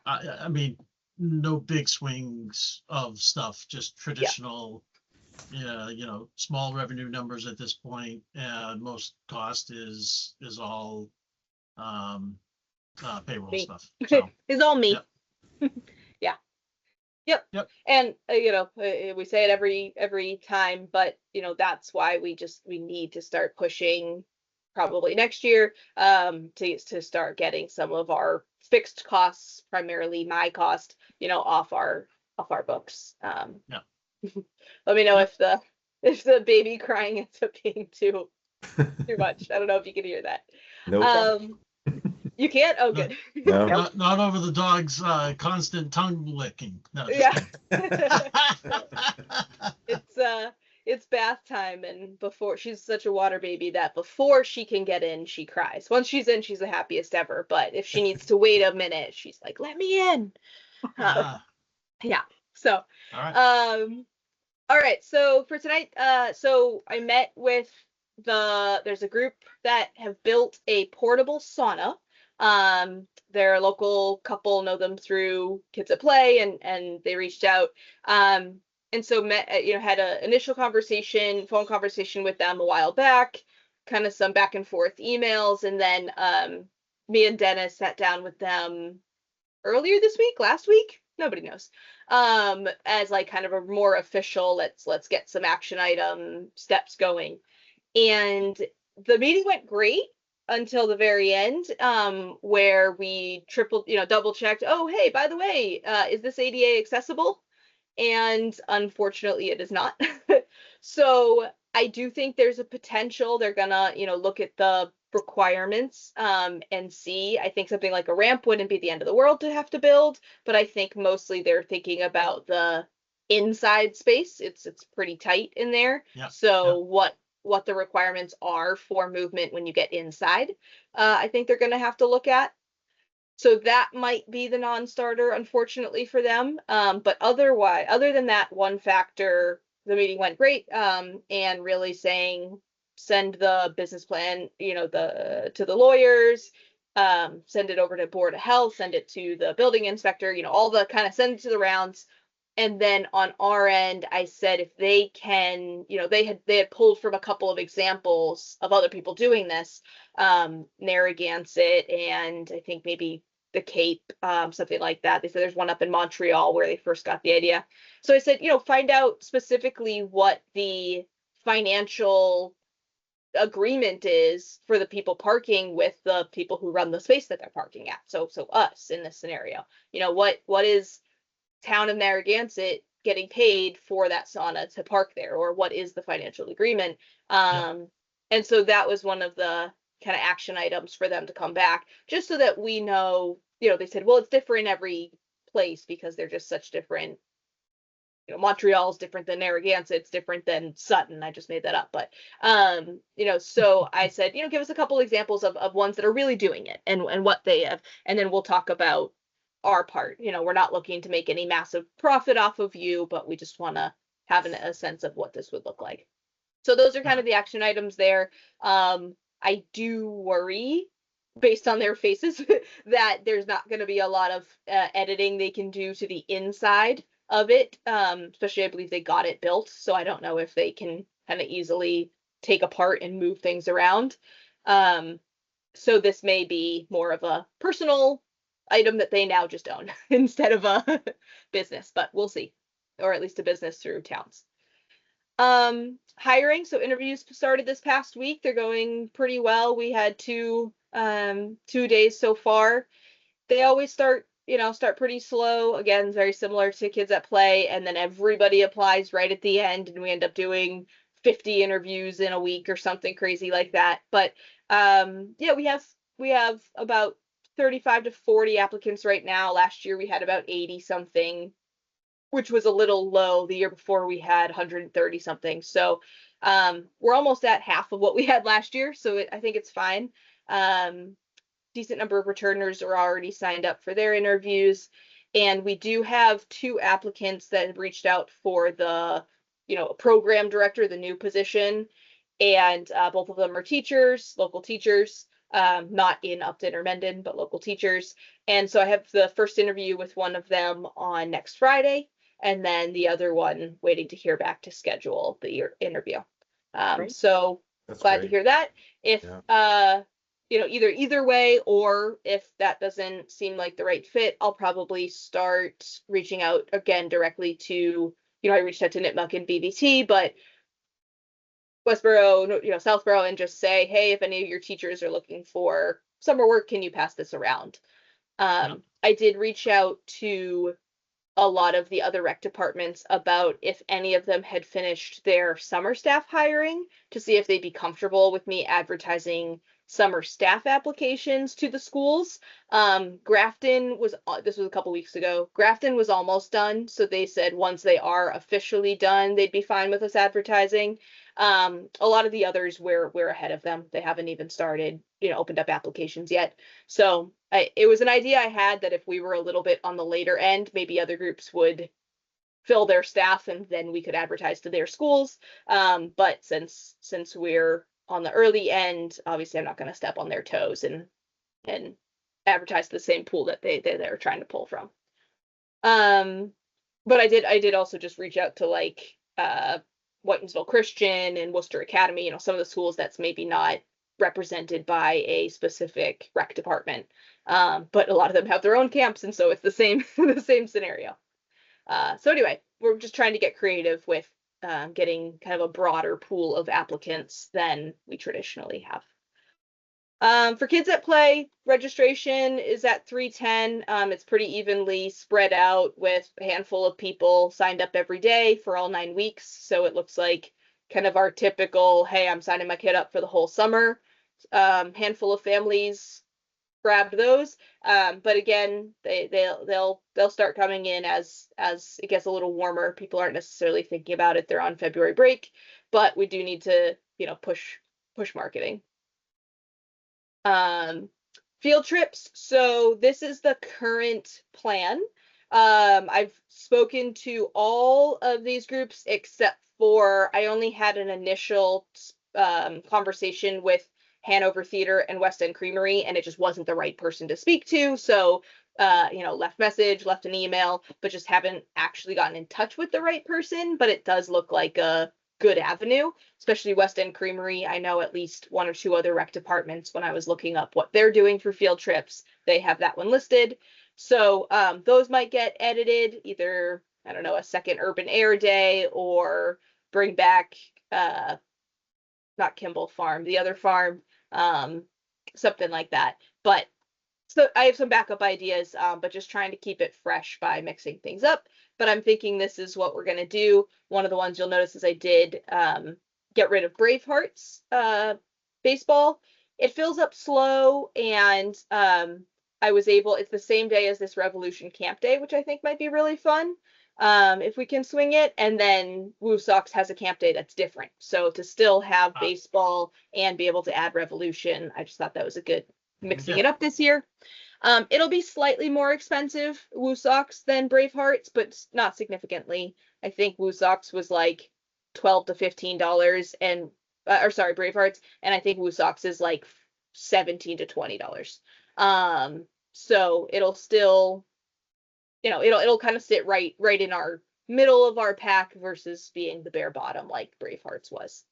I mean, no big swings of stuff, just traditional, small revenue numbers at this point. And most cost is all payroll Me. stuff. So, It's all me. Yep. Yeah. Yep. Yep. And we say it every time, but that's why we need to start pushing probably next year to start getting some of our fixed costs, primarily my cost, off our books. Yeah. Let me know Yep. if the baby crying ends up being too much. I don't know if you can hear that. Nope. You can't? Oh, No. good. No. Not over the dog's constant tongue licking. No, just Yeah. kidding. It's bath time, and before she's such a water baby that before she can get in, she cries. Once she's in, she's the happiest ever. But if she needs to wait a minute, she's like, "Let me in." Ah, Yeah. So, all right. all right. So for tonight, so I met with there's a group that have built a portable sauna. They're a local couple, know them through Kids at Play, and they reached out. And so met, had an initial phone conversation with them a while back, kind of some back and forth emails, and then me and Dennis sat down with them earlier this week, last week, nobody knows, as like kind of a more official, let's get some action item steps going. And the meeting went great until the very end, where we double checked, oh, hey, by the way, is this ADA accessible? And unfortunately it is not. So I do think there's a potential they're gonna, look at the requirements and see. I think something like a ramp wouldn't be the end of the world to have to build, but I think mostly they're thinking about the inside space. It's pretty tight in there. Yeah. So what the requirements are for movement when you get inside, I think they're going to have to look at. So that might be the non-starter, unfortunately, for them. But other than that one factor, the meeting went great. And really saying, send the business plan, to the lawyers, send it over to Board of Health, send it to the building inspector, all the kind of send it to the rounds. And then on our end, I said if they can, they had pulled from a couple of examples of other people doing this, Narragansett, and I think maybe the Cape, something like that. They said there's one up in Montreal where they first got the idea. So I said, find out specifically what the financial agreement is for the people parking with the people who run the space that they're parking at. So us in this scenario, what is town of Narragansett getting paid for that sauna to park there, or what is the financial agreement? And so that was one of the kind of action items for them to come back, just so that we know, they said, well, it's different in every place because they're just such different. Montreal's different than Narragansett, it's different than Sutton. I just made that up. But, so I said, give us a couple examples of ones that are really doing it and what they have. And then we'll talk about our part. We're not looking to make any massive profit off of you, but we just want to have a sense of what this would look like. So those are kind of the action items there. I do worry, based on their faces, that there's not going to be a lot of editing they can do to the inside of it. Especially, I believe they got it built, so I don't know if they can kind of easily take apart and move things around. So this may be more of a personal item that they now just own instead of a business, but we'll see, or at least a business through towns. Hiring, so interviews started this past week. They're going pretty well. We had two days so far. They always start pretty slow. Again, very similar to Kids at Play, and then everybody applies right at the end, and we end up doing 50 interviews in a week or something crazy like that. But yeah, we have about 35 to 40 applicants right now. Last year we had about 80 something, which was a little low. The year before we had 130 something. So we're almost at half of what we had last year. So I think it's fine. Decent number of returners are already signed up for their interviews. And we do have 2 applicants that have reached out for the, program director, the new position. And both of them are teachers, local teachers. not in Upton or Mendon, but local teachers. And so I have the first interview with one of them on next Friday, and then the other one waiting to hear back to schedule the interview. Great. So That's glad to great. hear that. If Yeah. you know, either way, or if that doesn't seem like the right fit, I'll probably start reaching out again directly to, you know, I reached out to Nipmuc and BBT, but Westboro, you know, Southboro, and just say, hey, if any of your teachers are looking for summer work, can you pass this around? I did reach out to a lot of the other rec departments about if any of them had finished their summer staff hiring to see if they'd be comfortable with me advertising summer staff applications to the schools. Grafton was, this was a couple weeks ago, Grafton was almost done. So they said once they are officially done, they'd be fine with us advertising. A lot of the others, we're ahead of them. They haven't even started, you know, opened up applications yet. So it was an idea I had that if we were a little bit on the later end, maybe other groups would fill their staff and then we could advertise to their schools. But since we're on the early end, obviously I'm not going to step on their toes and advertise the same pool that they're trying to pull from. But I did also just reach out to like Whitensville Christian and Worcester Academy, you know, some of the schools that's maybe not represented by a specific rec department. But a lot of them have their own camps, and so it's the same the same scenario. So anyway, we're just trying to get creative with getting kind of a broader pool of applicants than we traditionally have. For Kids at Play, registration is at 310. It's pretty evenly spread out with a handful of people signed up every day for all 9 weeks. So it looks like kind of our typical, hey, I'm signing my kid up for the whole summer. Handful of families grabbed those. But again, they'll start coming in as it gets a little warmer. People aren't necessarily thinking about it. They're on February break, but we do need to, you know, push marketing. Field trips. So this is the current plan. I've spoken to all of these groups except for I only had an initial conversation with Hanover Theater and West End Creamery, and it just wasn't the right person to speak to. So, you know, left an email, but just haven't actually gotten in touch with the right person. But it does look like a good avenue, especially West End Creamery. I know at least 1 or 2 other rec departments when I was looking up what they're doing for field trips, they have that one listed. So those might get edited, either, I don't know, a second urban air day or bring back, not Kimball Farm, the other farm, something like that. But so I have some backup ideas, but just trying to keep it fresh by mixing things up. But I'm thinking this is what we're going to do. One of the ones you'll notice is I did get rid of Bravehearts baseball. It fills up slow, and I was able, it's the same day as this Revolution Camp Day, which I think might be really fun if we can swing it. And then Woo Sox has a camp day that's different. So to still have baseball and be able to add Revolution, I just thought that was a good mixing it up this year. It'll be slightly more expensive, Woo Sox, than Bravehearts, but not significantly. I think Woo Sox was like $12 to $15 and or sorry, Bravehearts, and I think Woo Sox is like $17 to $20. So it'll still, you know, it'll kind of sit right in our middle of our pack versus being the bare bottom like Bravehearts was.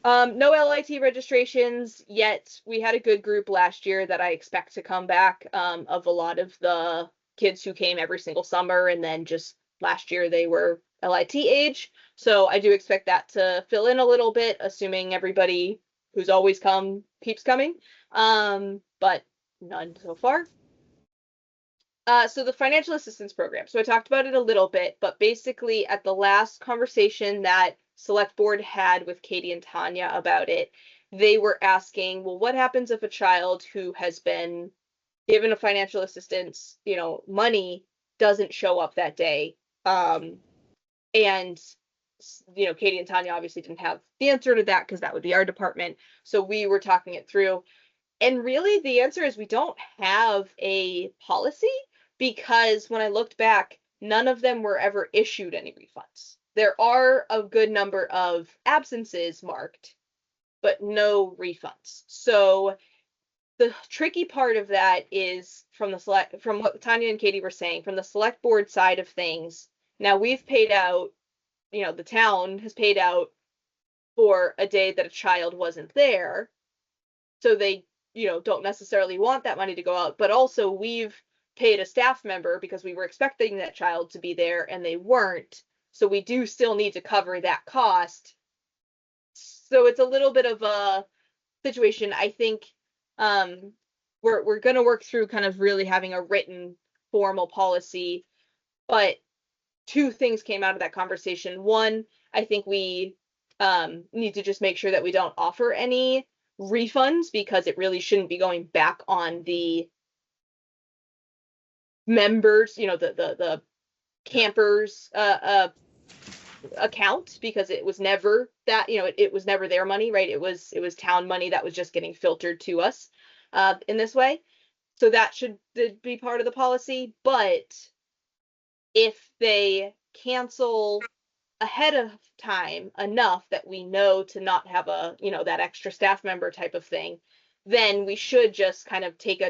No LIT registrations yet. We had a good group last year that I expect to come back, of a lot of the kids who came every single summer, and then just last year they were LIT age. So I do expect that to fill in a little bit, assuming everybody who's always come keeps coming. But none so far. So the financial assistance program. So I talked about it a little bit, but basically at the last conversation that select board had with Katie and Tanya about it, they were asking, well, what happens if a child who has been given a financial assistance, you know, money doesn't show up that day? And, you know, Katie and Tanya obviously didn't have the answer to that because that would be our department. So we were talking it through. And really the answer is we don't have a policy, because when I looked back, none of them were ever issued any refunds. There are a good number of absences marked, but no refunds. So the tricky part of that is from what Tanya and Katie were saying, from the select board side of things. Now we've paid out, the town has paid out for a day that a child wasn't there. So they, don't necessarily want that money to go out, but also we've paid a staff member because we were expecting that child to be there and they weren't. So we do still need to cover that cost. So it's a little bit of a situation. I think we're going to work through kind of really having a written formal policy, but two things came out of that conversation. One, I think we need to just make sure that we don't offer any refunds because it really shouldn't be going back on the members, the campers account, because it was never that, it was never their money, right? It was town money that was just getting filtered to us in this way. So that should be part of the policy. But if they cancel ahead of time enough that we know to not have a, that extra staff member type of thing, then we should just kind of take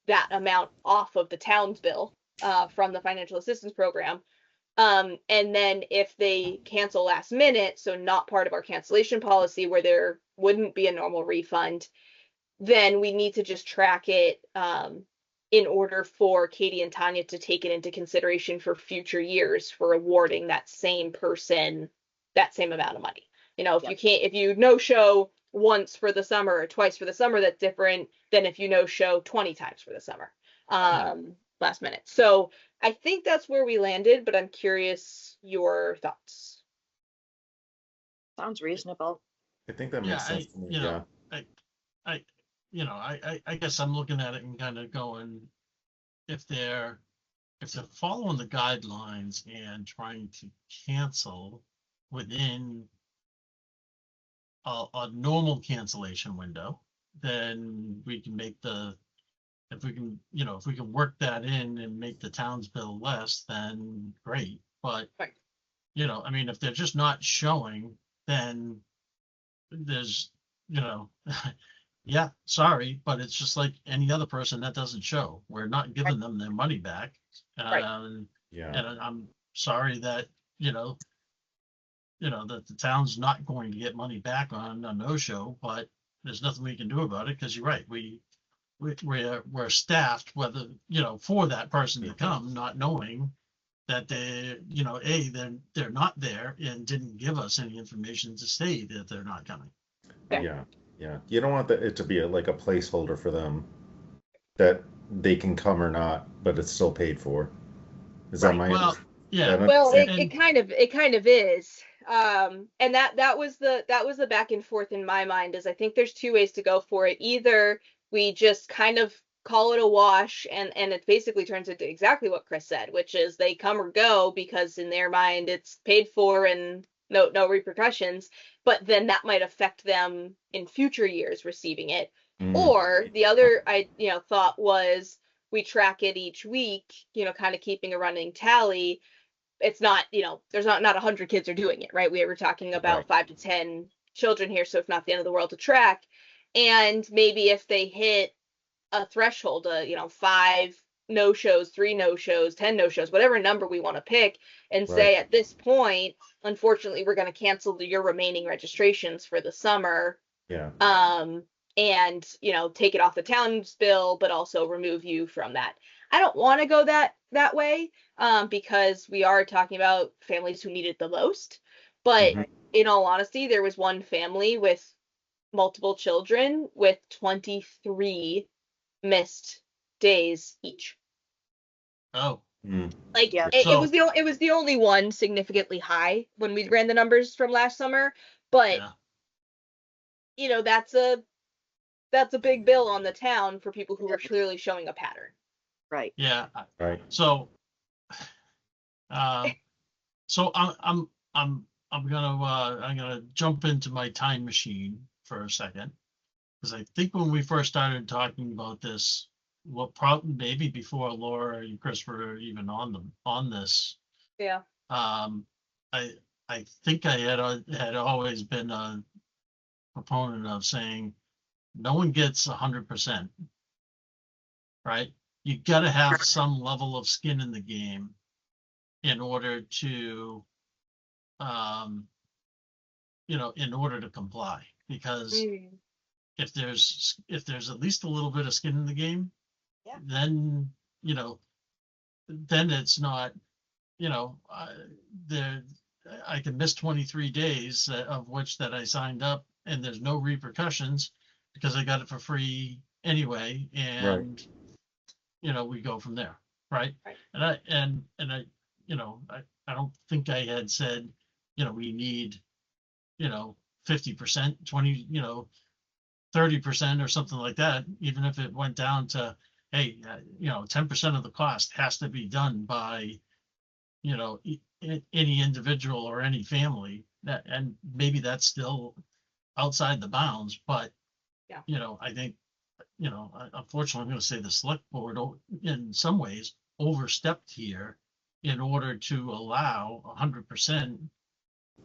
that amount off of the town's bill from the financial assistance program. And then if they cancel last minute, so not part of our cancellation policy where there wouldn't be a normal refund, then we need to just track it in order for Katie and Tanya to take it into consideration for future years for awarding that same person that same amount of money. If you no-show once for the summer or twice for the summer, that's different than if you no-show 20 times for the summer last minute. So I think that's where we landed, but I'm curious your thoughts. Sounds reasonable. I think that makes sense to me. I guess I'm looking at it and kind of going, if they're following the guidelines and trying to cancel within a normal cancellation window, then we can make if we can work that in and make the town's bill less, then great. But, right. If they're just not showing, then there's, yeah, sorry, but it's just like any other person that doesn't show. We're not giving them their money back. Right. And I'm sorry that, that the town's not going to get money back on a no-show, but there's nothing we can do about it because you're right. We're staffed, whether, for that person to come, not knowing that they're not there and didn't give us any information to say that they're not coming. Yeah. You don't want it to be like a placeholder for them that they can come or not, but it's still paid for. Is that my? Well, yeah. Well, it kind of is. And that was the back and forth in my mind, is I think there's two ways to go for it. Either we just kind of call it a wash and it basically turns into exactly what Chris said, which is they come or go because in their mind it's paid for and no repercussions, but then that might affect them in future years receiving it. Or the other thought was we track it each week, kind of keeping a running tally. It's not, there's not 100 kids are doing it, right? We were talking about 5 to 10 children here, so it's not the end of the world to track. And maybe if they hit a threshold, 5 no-shows, 3 no-shows, 10 no-shows, whatever number we want to pick, and say at this point, unfortunately, we're going to cancel your remaining registrations for the summer. Yeah. And take it off the town's bill, but also remove you from that. I don't want to go that way because we are talking about families who need it the most. But in all honesty, there was one family with multiple children with 23 missed days each. Oh. Like it was the only one significantly high when we ran the numbers from last summer, but that's a big bill on the town for people who are clearly showing a pattern. Right. Yeah. Right. So I'm gonna jump into my time machine for a second, because I think when we first started talking about this, probably maybe before Laura and Chris were even on this. Yeah. I think I had always been proponent of saying no one gets 100%, right? You got to have some level of skin in the game in order to, in order to comply. Because Mm. if there's at least a little bit of skin in the game, Yeah. then then it's not, there. I can miss 23 days of which that I signed up, and there's no repercussions because I got it for free anyway, and we go from there, right? Right. And I, I don't think I had said, we need, 50%, 20, 30% or something like that. Even if it went down to, hey, 10% of the cost has to be done by, any individual or any family. That, and maybe that's still outside the bounds, but Yeah. I think, unfortunately, I'm going to say the select board in some ways overstepped here in order to allow 100%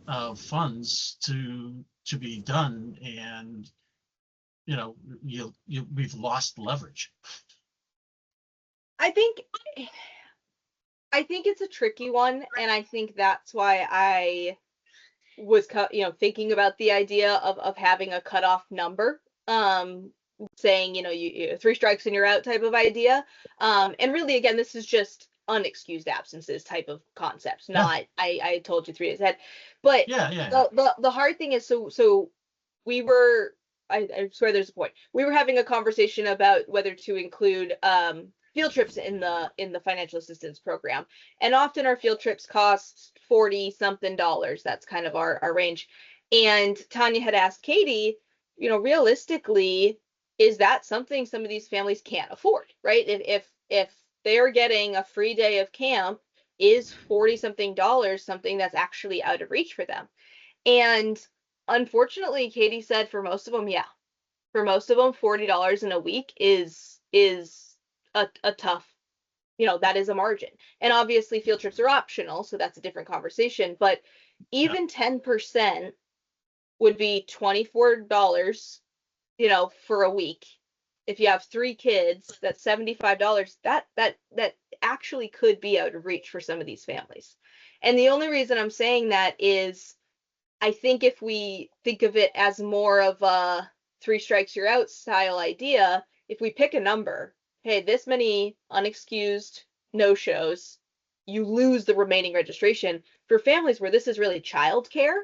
of funds to be done, and we've lost leverage. I think it's a tricky one, and I think that's why I was thinking about the idea of having a cutoff number, saying you 3 strikes and you're out type of idea, and really again this is just unexcused absences type of concept, not I told you 3 days ahead, but the hard thing is so we were, I swear there's a point, we were having a conversation about whether to include field trips in the financial assistance program, and often our field trips cost $40 something. That's kind of our range. And Tanya had asked Katie, realistically, is that something some of these families can't afford, right? If they're getting a free day of camp, is $40 something something that's actually out of reach for them? And unfortunately, Katie said for most of them, yeah. For most of them, $40 in a week is a tough, that is a margin. And obviously field trips are optional, so that's a different conversation, but even 10% would be $24, for a week. If you have 3 kids, that's $75. That actually could be out of reach for some of these families. And the only reason I'm saying that is I think if we think of it as more of a 3 strikes you're out style idea, if we pick a number, hey, this many unexcused no-shows, you lose the remaining registration. For families where this is really childcare,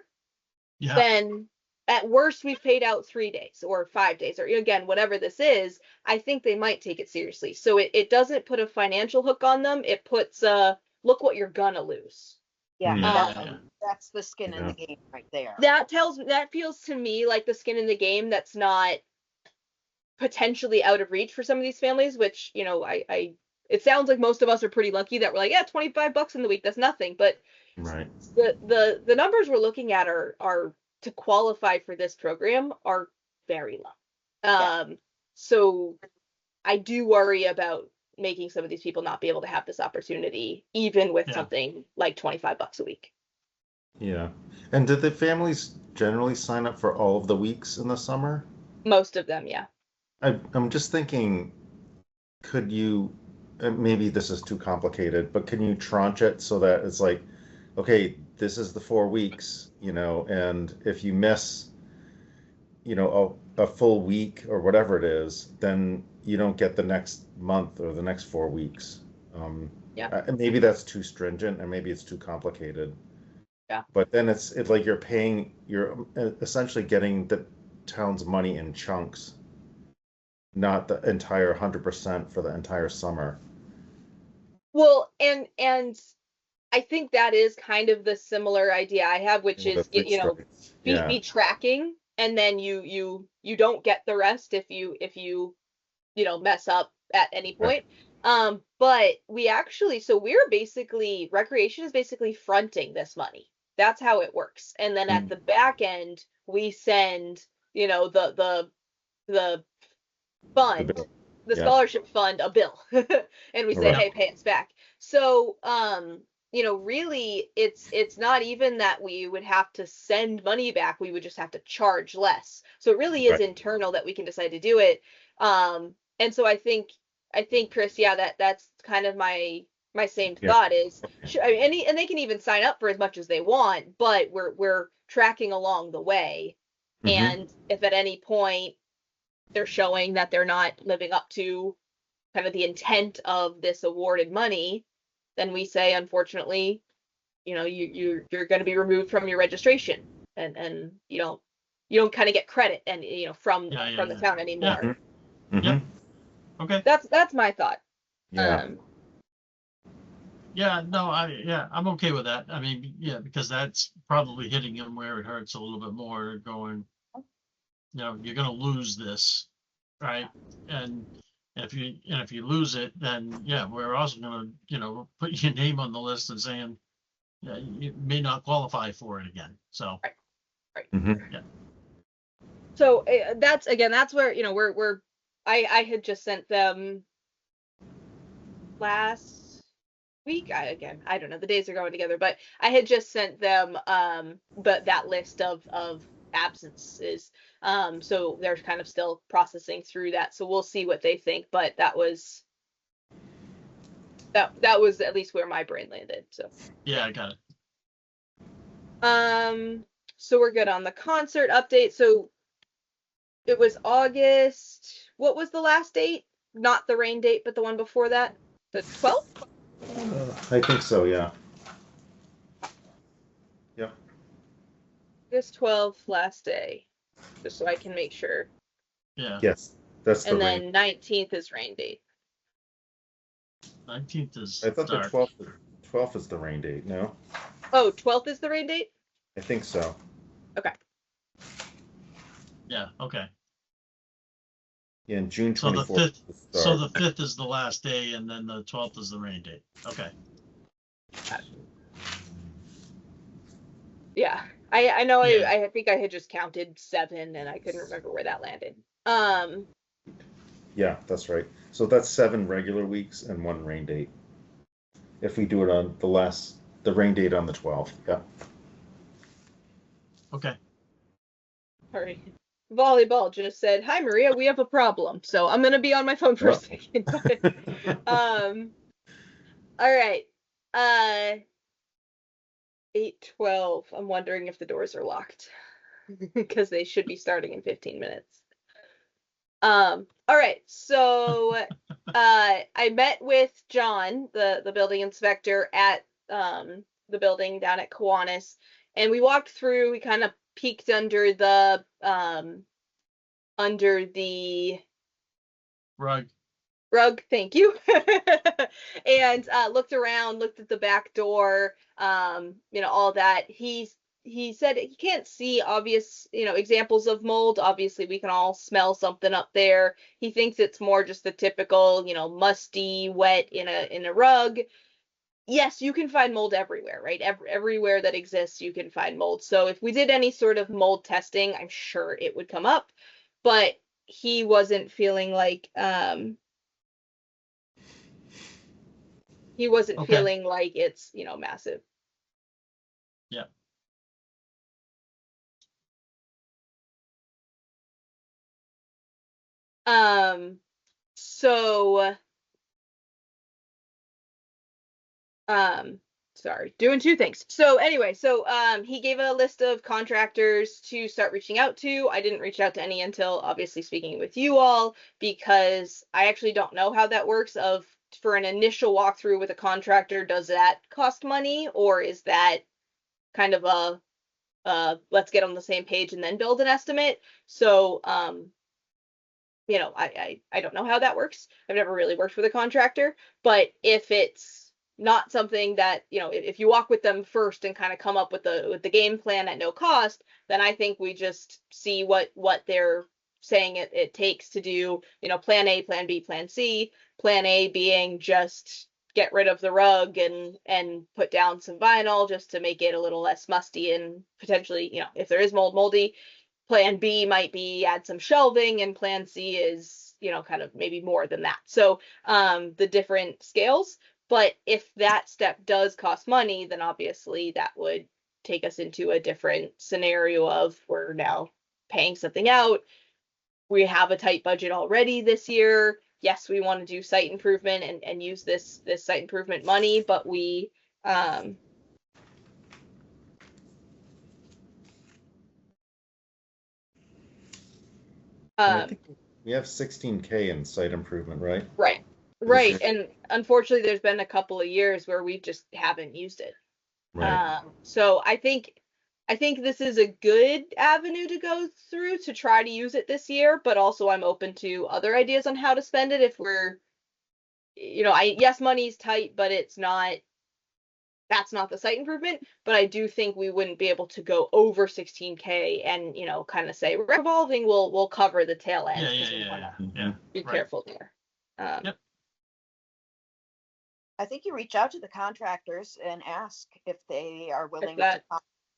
then at worst we've paid out 3 days or 5 days, or again, whatever this is, I think they might take it seriously. So it doesn't put a financial hook on them. It puts look what you're gonna lose. Yeah, that's the skin in the game right there. That feels to me like the skin in the game that's not potentially out of reach for some of these families, which, it sounds like most of us are pretty lucky that we're like, yeah, $25 in the week, that's nothing. But Right. The numbers we're looking at are to qualify for this program are very low. So I do worry about making some of these people not be able to have this opportunity, even with something like $25 a week. Yeah. And did the families generally sign up for all of the weeks in the summer? Most of them, yeah. I'm just thinking, could you, maybe this is too complicated, but can you tranche it so that it's like, okay, this is the 4 weeks, and if you miss, a full week or whatever it is, then you don't get the next month or the next 4 weeks. Maybe that's too stringent, and maybe it's too complicated. Yeah. But then it's like you're essentially getting the town's money in chunks, not the entire 100% for the entire summer. Well, and I think that is kind of the similar idea I have, which is, be tracking, and then you don't get the rest if you mess up at any point. Right. But we're basically, recreation is basically fronting this money. That's how it works. And then at the back end, we send, the fund, the scholarship fund, a bill, and we say, hey, pay us back. So really it's not even that we would have to send money back, we would just have to charge less. So it really is Right. internal that we can decide to do it. And so I think Chris, yeah, that's kind of my same Yeah. thought is, I mean, and they can even sign up for as much as they want, but we're tracking along the way. Mhm. And if at any point they're showing that they're not living up to kind of the intent of this awarded money, then we say, unfortunately, you're going to be removed from your registration, and you don't kind of get credit, and from the town anymore. Mhm. Mhm. Yep. Okay. That's my thought. Yeah. Yeah, no, I'm okay with that. I mean, yeah, because that's probably hitting him where it hurts a little bit more, going, you're gonna lose this, right? And if you lose it, then yeah, we're also gonna, put your name on the list and saying, yeah, you may not qualify for it again. So, Mhm. So that's where I had just sent them last week. I don't know, the days are going together, but I had just sent them but that list of absences. So they're kind of still processing through that, so we'll see what they think, but that was at least where my brain landed. So yeah, I got it. so we're good on the concert update. So it was August. What was the last date? Not the rain date, but the one before that? The 12th? I think so, yeah. Yep. August 12th, last day. Just so I can make sure. Yeah, Yes, that's the And rain. then 19th is rain date. 19th is I thought the dark. 12th is the rain date, no? Oh, 12th is the rain date? I think so. Okay. Yeah, okay. Yeah, and June So the 24th 5th, is so dark. the 5th is the last day, and then the 12th is the rain date. Okay. Yeah. I know Yeah. I think I had just counted 7 and I couldn't remember where that landed. Yeah, that's right. So that's 7 regular weeks and 1 rain date. If we do it on the rain date on the 12th, yeah. Okay. Sorry. Volleyball just said, "Hi Maria, we have a problem." So I'm gonna be on my phone for a second. All right. 8:12. I'm wondering if the doors are locked because they should be starting in 15 minutes. All right. So I met with John, the building inspector, at the building down at Kiwanis, and we walked through. We kind of peeked under the Rug. rug, thank you. And looked around, looked at the back door, all that. He said he can't see obvious, examples of mold. Obviously, we can all smell something up there. He thinks it's more just the typical, musty, wet in a rug. Yes, you can find mold everywhere, right? Everywhere that exists, you can find mold. So if we did any sort of mold testing, I'm sure it would come up. But he wasn't feeling like Okay. feeling like it's, massive. Yeah. So sorry, doing two things. So anyway, he gave a list of contractors to start reaching out to. I didn't reach out to any until obviously speaking with you all, because I actually don't know how that works. For an initial walkthrough with a contractor, does that cost money, or is that kind of a let's get on the same page and then build an estimate? So I don't know how that works. I've never really worked with a contractor, but if it's not something that, if you walk with them first and kind of come up with the game plan at no cost, then I think we just see what they're saying it takes to do, plan A, plan B, plan C. Plan A being just get rid of the rug and put down some vinyl just to make it a little less musty, and potentially, if there is moldy. Plan B might be add some shelving, and plan C is, kind of maybe more than that. So the different scales, But if that step does cost money, then obviously that would take us into a different scenario of we're now paying something out. We have a tight budget already this year. Yes, we want to do site improvement and use this site improvement money, but we And I think we have 16K in site improvement, right? right. this Right. year. And unfortunately there's been a couple of years where we just haven't used it. Right. So I think this is a good avenue to go through to try to use it this year, but also I'm open to other ideas on how to spend it if we're, yes, money's tight, but that's not the site improvement, but I do think we wouldn't be able to go over 16K and, kind of say revolving we'll cover the tail end. Yeah, 'cause we wanna yeah. Be Right. careful there. Yep. I think you reach out to the contractors and ask if they are willing to that-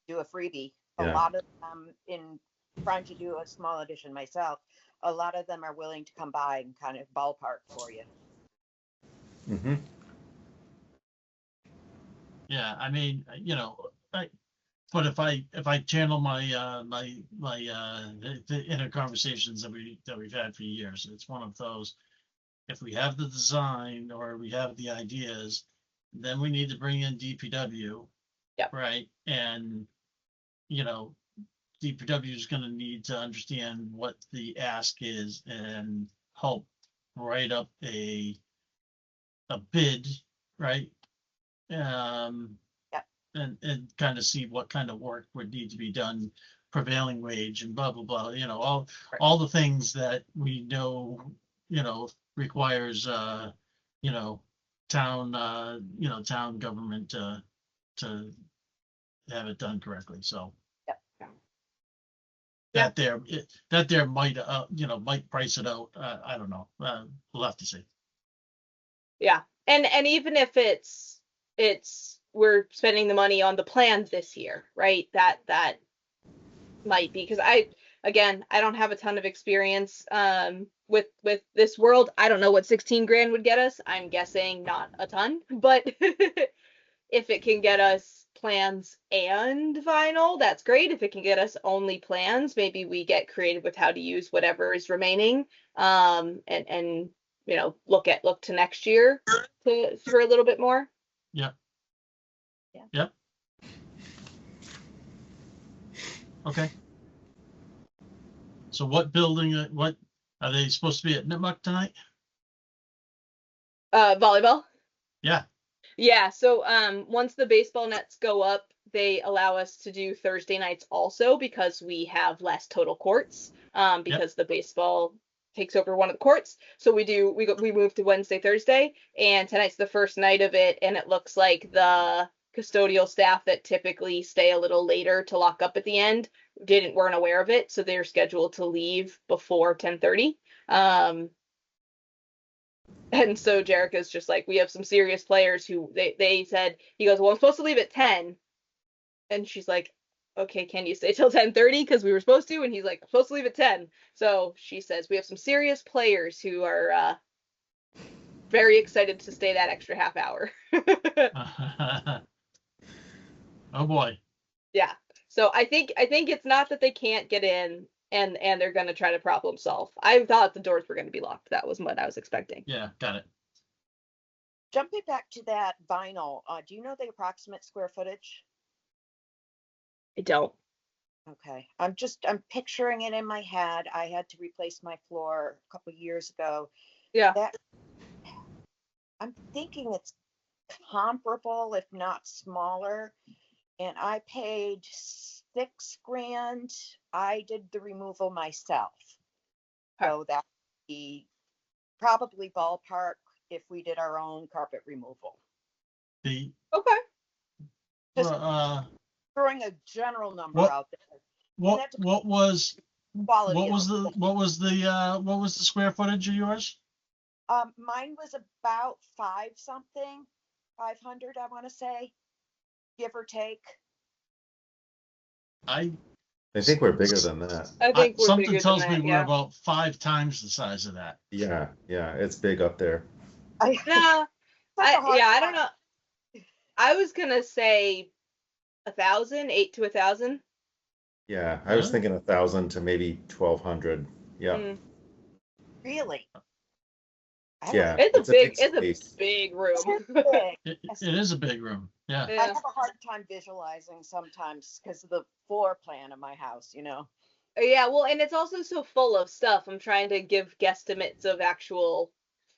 do a freebie. Yeah. A lot of them, in trying to do a small edition myself, a lot of them are willing to come by and kind of ballpark for you. Mm-hmm. Yeah, I mean, but if I channel my the inner conversations that we've had for years, it's one of those. If we have the design or we have the ideas, then we need to bring in DPW. Yep. Right, and DPW is going to need to understand what the ask is and help write up a bid, right? Yep. And kind of see what kind of work would need to be done, prevailing wage and blah blah blah. All the things that we know, requires town town government to have it done correctly. So Yep. that there might might price it out. I don't know. We'll have to see. Yeah. And even if it's we're spending the money on the plans this year, right? That might be because I don't have a ton of experience with this world. I don't know what 16 grand would get us. I'm guessing not a ton, but if it can get us plans and vinyl, that's great. If it can get us only plans, maybe we get creative with how to use whatever is remaining. And look to next year for a little bit more. Yeah. Yeah. Yep. Okay. So what building, what are they supposed to be at Nipmuc tonight? Volleyball. Yeah. Yeah, so once the baseball nets go up, they allow us to do Thursday nights also because we have less total courts because the baseball takes over one of the courts. So we move to Wednesday, Thursday, and tonight's the first night of it, and it looks like the custodial staff that typically stay a little later to lock up at the end weren't aware of it, so they're scheduled to leave before 10:30. And so Jerica's just like, we have some serious players who they said, he goes, well, I'm supposed to leave at 10. And she's like, okay, can you stay till 10:30? Because we were supposed to. And he's like, I'm supposed to leave at 10. So she says, we have some serious players who are very excited to stay that extra half hour. Oh boy. Yeah. So I think it's not that they can't get in and they're going to try to problem solve. I thought the doors were going to be locked. That was what I was expecting. Yeah, got it. Jumping back to that vinyl, do you know the approximate square footage? I don't. Okay, I'm picturing it in my head. I had to replace my floor a couple years ago. Yeah. I'm thinking it's comparable, if not smaller. And I paid $6,000. I did the removal myself. So that would be probably ballpark if we did our own carpet removal. The Okay. Just throwing a general number out there. what was Quality. what was the square footage of yours? Mine was about 500, I want to say, give or take. I think we're bigger than that. I think we're something bigger tells than me that, we're yeah. about 5 times the size of that. Yeah, it's big up there. Yeah. Such a hard Yeah, I time. don't know. I was gonna say 1,000, 8 to 1,000. Yeah, I was Really? thinking 1,000 to maybe 1,200. Yeah, Mm. Really? I don't yeah, know. It's a it's a big it's a space. big It room. is big. Yes. It is a big room. Yeah. I Yeah. have a hard time visualizing sometimes because of the floor plan of my house, Yeah, well, and it's also so full of stuff. I'm trying to give guesstimates of actual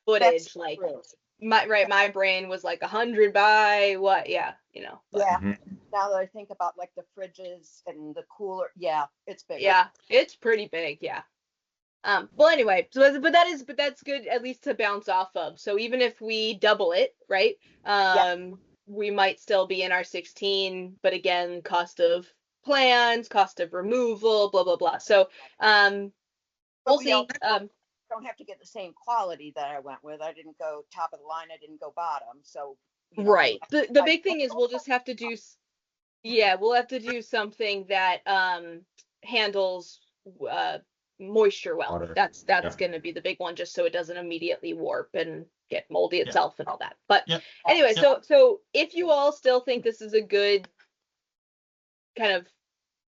That's footage. Like true. my brain was like 100 by what? But Yeah. Mhm. Now that I think about like the fridges and the cooler, yeah, it's bigger. yeah, it's pretty big. Yeah. Well, anyway, but that's good at least to bounce off of. So even if we double it, right? Yeah. We might still be in our 16, but again, cost of plans, cost of removal, blah blah blah. So But we'll we see. also don't have to get the same quality that I went with. I didn't go top of the line. I didn't go bottom. So, Right. The I, big thing is we'll just have to do yeah, we'll have to do something that handles uh moisture well. Water. That's Yeah. going to be the big one, just so it doesn't immediately warp and get moldy Yeah. itself and all that. But Yep. anyway, Yep. so if you all still think this is a good kind of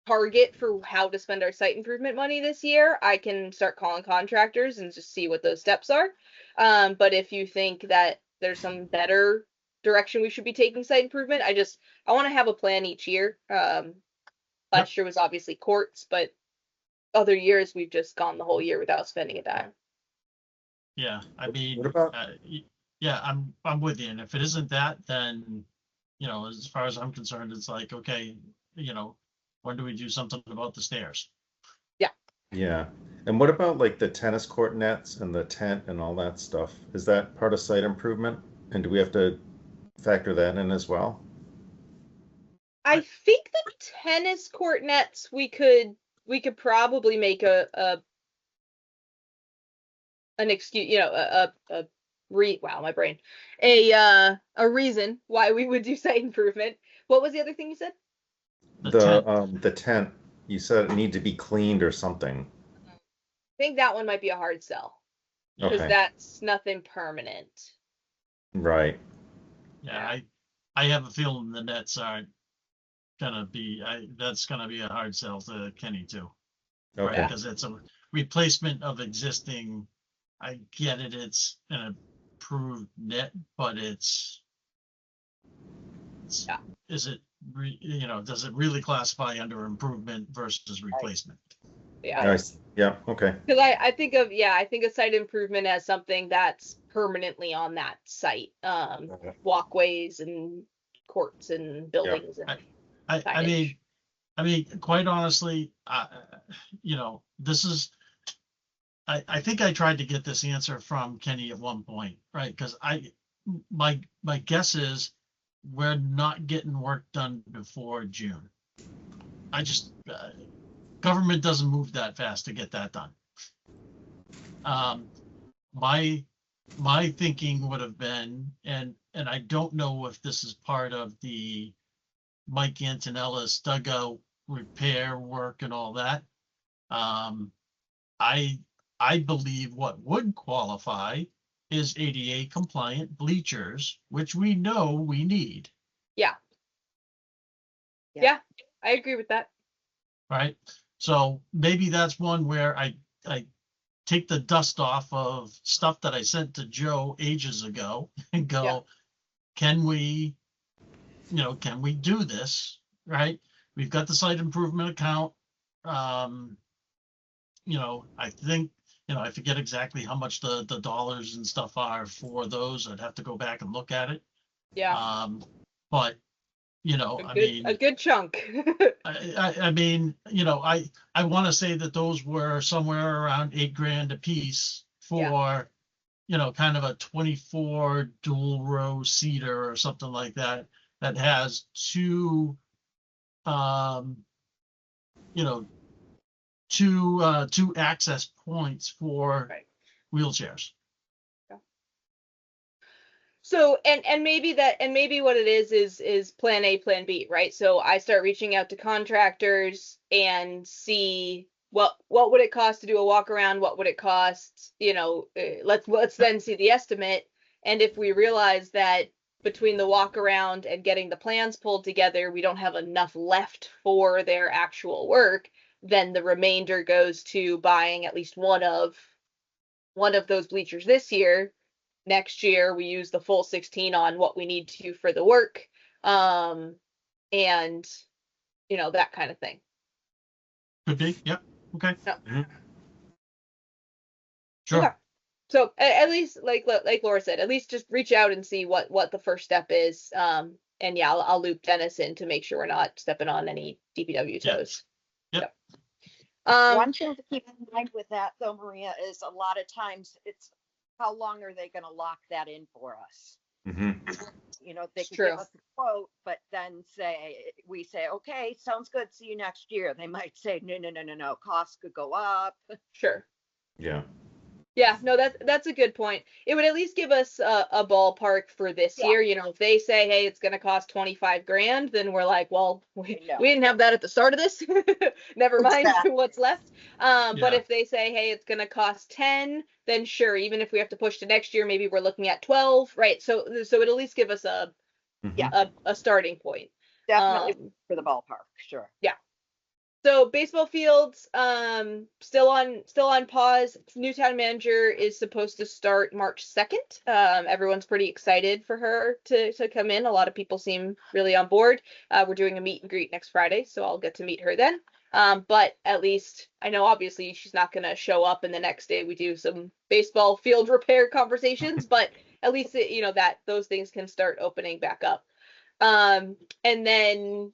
target for how to spend our site improvement money this year, I can start calling contractors and just see what those steps are. But if you think that there's some better direction we should be taking site improvement, I want to have a plan each year. Last year was obviously courts, but other years we've just gone the whole year without spending a dime. Yeah. I What mean, about yeah, I'm with you. And if it isn't that, then, as far as I'm concerned, it's like, okay, when do we do something about the stairs? Yeah. And what about like the tennis court nets and the tent and all that stuff? Is that part of site improvement? And do we have to factor that in as well? I think the tennis court nets we could probably make a an excuse, wow, my brain, a reason why we would do site improvement. What was the other thing you said? The tent. The tent, you said it need to be cleaned or something. I think that one might be a hard sell because Okay. that's nothing permanent. Right. Yeah. I have a feeling the nets aren't gonna be, that's gonna be a hard sell to Kenny too. Right? Okay. Because it's a replacement of existing. I get it. It's an approved net, but Yeah. is it, does it really classify under improvement versus replacement? Yeah. Nice. Yeah. Okay. Because I think of site improvement as something that's permanently on that site. Okay. Walkways and courts and buildings and I signage. mean, quite honestly, this is, I think I tried to get this answer from Kenny at one point, right? Because my guess is we're not getting work done before June. I just, government doesn't move that fast to get that done. My thinking would have been, and I don't know if this is part of the Mike Antonella's dugout repair work and all that. I believe what would qualify is ADA compliant bleachers, which we know we need, Yeah, I agree with that. right? So maybe that's one where I take the dust off of stuff that I sent to Joe ages ago and go, Yeah. can we do this, right? We've got the site improvement account. I think, I forget exactly how much the dollars and stuff are for those. I'd have to go back and look at it. Yeah, But, a good chunk. I mean, I want to say that those were somewhere around $8,000 a piece for, kind of a 24 dual row seater or something like that, that has two, two access points for Right. wheelchairs. So maybe what it is plan A, plan B, right? So I start reaching out to contractors and see what would it cost to do a walk around, what would it cost, let's then see the estimate And if we realize that between the walk around and getting the plans pulled together, we don't have enough left for their actual work, then the remainder goes to buying at least one of those bleachers this year. Next year we use the full 16 on what we need to for the work. And that kind of thing. Could be. Yep. Okay. Yeah. Mhm. Sure. Okay. So at least, like Laura said, at least just reach out and see what the first step is. And yeah, I'll loop Dennis in to make sure we're not stepping on any DPW Yeah. toes. Yep. One thing to keep in mind with that though, Maria, is a lot of times it's how long are they gonna lock that in for us? Mhm. They It's could true. give us a quote, but then we say, okay, sounds good, see you next year. They might say, no, costs could go up. Sure. Yeah. Yeah, no, that's a good point. It would at least give us a ballpark for this Yeah. year. If they say, hey, it's going to cost 25 grand, then we're like, well, we know. didn't have that at the start of this. Never mind Exactly. what's left. But Yeah. if they say, hey, it's going to cost 10, then sure, even if we have to push to next year, maybe we're looking at 12, right? So it'd at least give us a Mhm. starting point. Definitely for the ballpark, sure. Yeah. So baseball fields, still on pause. New town manager is supposed to start March 2nd. Everyone's pretty excited for her to come in. A lot of people seem really on board. We're doing a meet and greet next Friday, so I'll get to meet her then. But at least I know obviously she's not gonna show up and the next day we do some baseball field repair conversations, but at least that those things can start opening back up. And then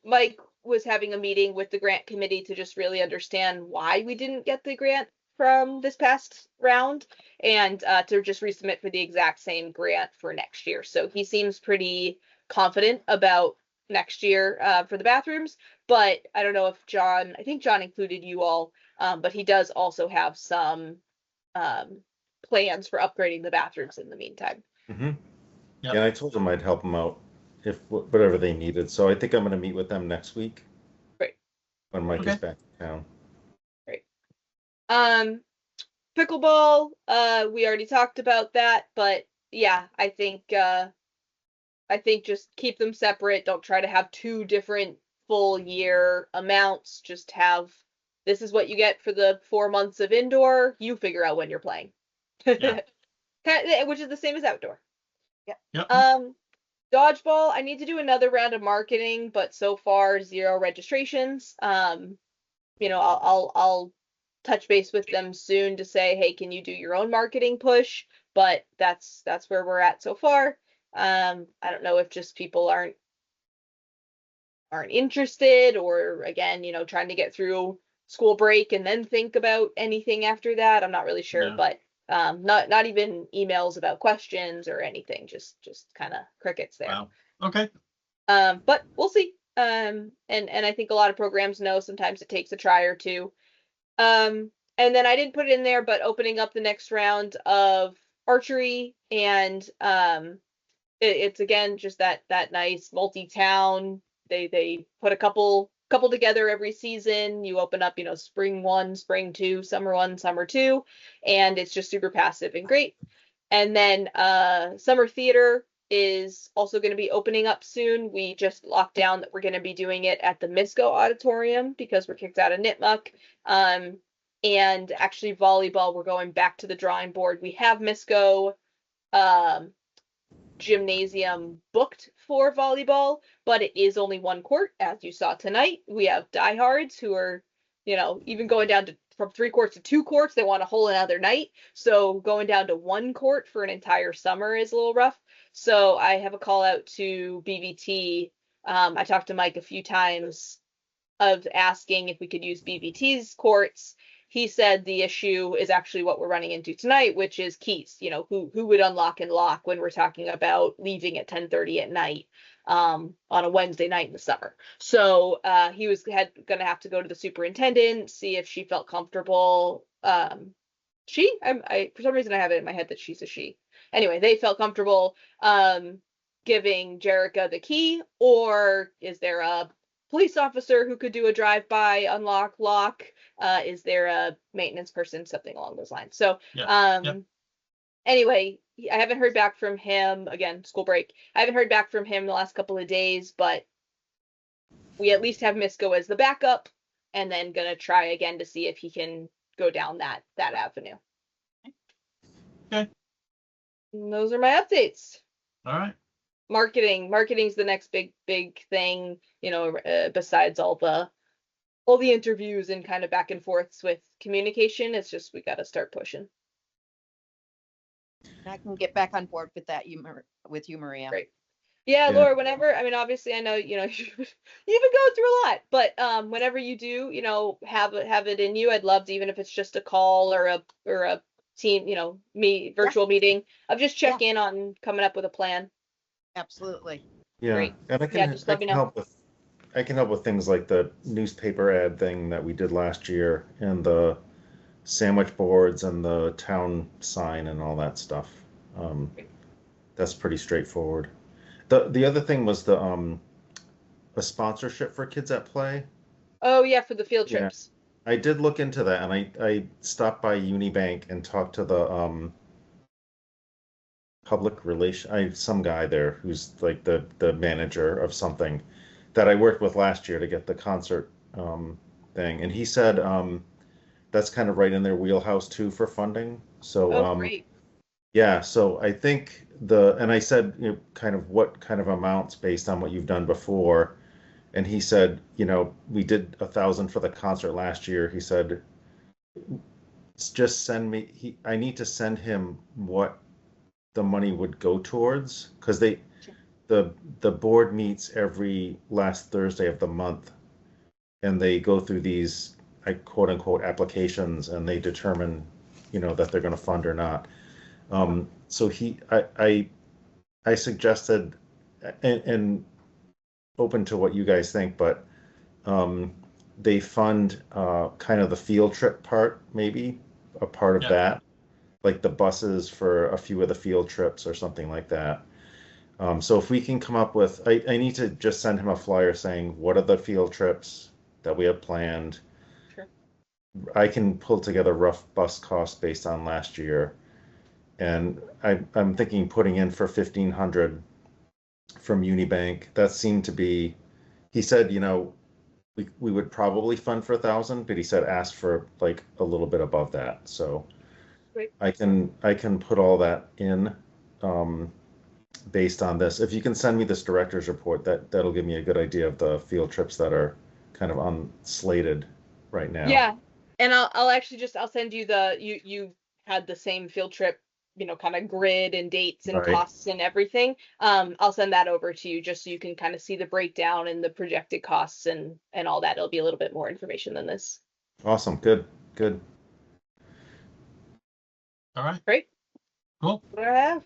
Mike was having a meeting with the grant committee to just really understand why we didn't get the grant from this past round and to just resubmit for the exact same grant for next year. So he seems pretty confident about next year for the bathrooms, but I don't know if I think John included you all, but he does also have some plans for upgrading the bathrooms in the meantime. Mhm. Yep. And I told them I'd help them out if whatever they needed. So I think I'm going to meet with them next week. Great. When Mike Okay. is back in town. Great. Pickleball, we already talked about that, but yeah, I think just keep them separate. Don't try to have two different full year amounts. Just have this is what you get for the 4 months of indoor. You figure out when you're playing. Yeah. Which is the same as outdoor. Yep. Dodgeball, I need to do another round of marketing, but so far 0 registrations. I'll touch base with them soon to say, hey, can you do your own marketing push? But that's where we're at so far. I don't know if just people aren't interested, or again, trying to get through school break and then think about anything after that. I'm not really sure, Yeah. but not even emails about questions or anything. Just kind of crickets there. Wow. Okay. But we'll see. And I think a lot of programs know sometimes it takes a try or two. And then I didn't put it in there, but opening up the next round of archery, and it's again just that nice multi-town. They put a couple together every season. You open up, spring 1, spring 2, summer 1, summer 2, and it's just super passive and great. And then summer theater is also going to be opening up soon. We just locked down that we're going to be doing it at the Misco Auditorium because we're kicked out of Nipmuc. And actually volleyball, we're going back to the drawing board. We have Misco gymnasium booked for volleyball, but it is only 1 court, as you saw tonight. We have diehards who are, even going down to from 3 courts to 2 courts. They want a whole another night. So going down to 1 court for an entire summer is a little rough. So I have a call out to BVT. I talked to Mike a few times of asking if we could use BVT's courts. He said the issue is actually what we're running into tonight, which is keys. Who would unlock and lock when we're talking about leaving at 10:30 at night on a Wednesday night in the summer. So he was going to have to go to the superintendent, see if she felt comfortable. For some reason I have it in my head that she's a she. Anyway, they felt comfortable giving Jerica the key, or is there a police officer who could do a drive-by, unlock, lock? Is there a maintenance person, something along those lines? So Yep. anyway, I haven't heard back from him. Again, school break. I haven't heard back from him the last couple of days, but we at least have Misco as the backup, and then gonna try again to see if he can go down that avenue. Okay. And those are my updates. All right. Marketing's the next big thing, you know, besides all the interviews and kind of back and forths with communication. It's just we got to start pushing. I can get back on board with that, with you, Maria. Great. Yeah, Yeah. Laura, whenever, I mean, obviously I know, you know, you've been going through a lot, but whenever you do, you know, have it in you, I'd love to, even if it's just a call or a team, you know, virtual meeting of just check in on coming up with a plan. Absolutely. Yeah, Great. and Yeah, just let me know. I can help with things like the newspaper ad thing that we did last year, and the sandwich boards and the town sign and all that stuff. That's pretty straightforward. The other thing was the sponsorship for Kids at Play. Oh yeah, for the field Yeah. trips. I did look into that, and I stopped by Unibank and talked to the public relation, some guy there who's like the manager of something that I worked with last year to get the concert thing, and he said that's kind of right in their wheelhouse too for funding. So Oh, great. yeah, so I think and I said, you know, kind of what kind of amounts based on what you've done before, and he said, you know, we did 1,000 for the concert last year. He said, just send me. I need to send him what the money would go towards, because the board meets every last Thursday of the month, and they go through these quote unquote applications, and they determine, you know, that they're going to fund or not. So I suggested, and open to what you guys think, but they fund kind of the field trip part, maybe a part of Yeah. that, like the buses for a few of the field trips or something like that. So if we can come up with, I need to just send him a flyer saying, what are the field trips that we have planned? Sure. I can pull together rough bus costs based on last year. And I'm thinking putting in for 1,500 from Unibank. That seemed to be, he said, you know, we would probably fund for 1,000, but he said ask for like a little bit above that. So Great. I can put all that in based on this. If you can send me this director's report, that'll give me a good idea of the field trips that are kind of unslated right now. Yeah, and I'll actually I'll send you you had the same field trip, you know, kind of grid and dates and Right. costs and everything. I'll send that over to you just so you can kind of see the breakdown and the projected costs and all that. It'll be a little bit more information than this. Awesome. Good. All right. Great. Cool. What do I have?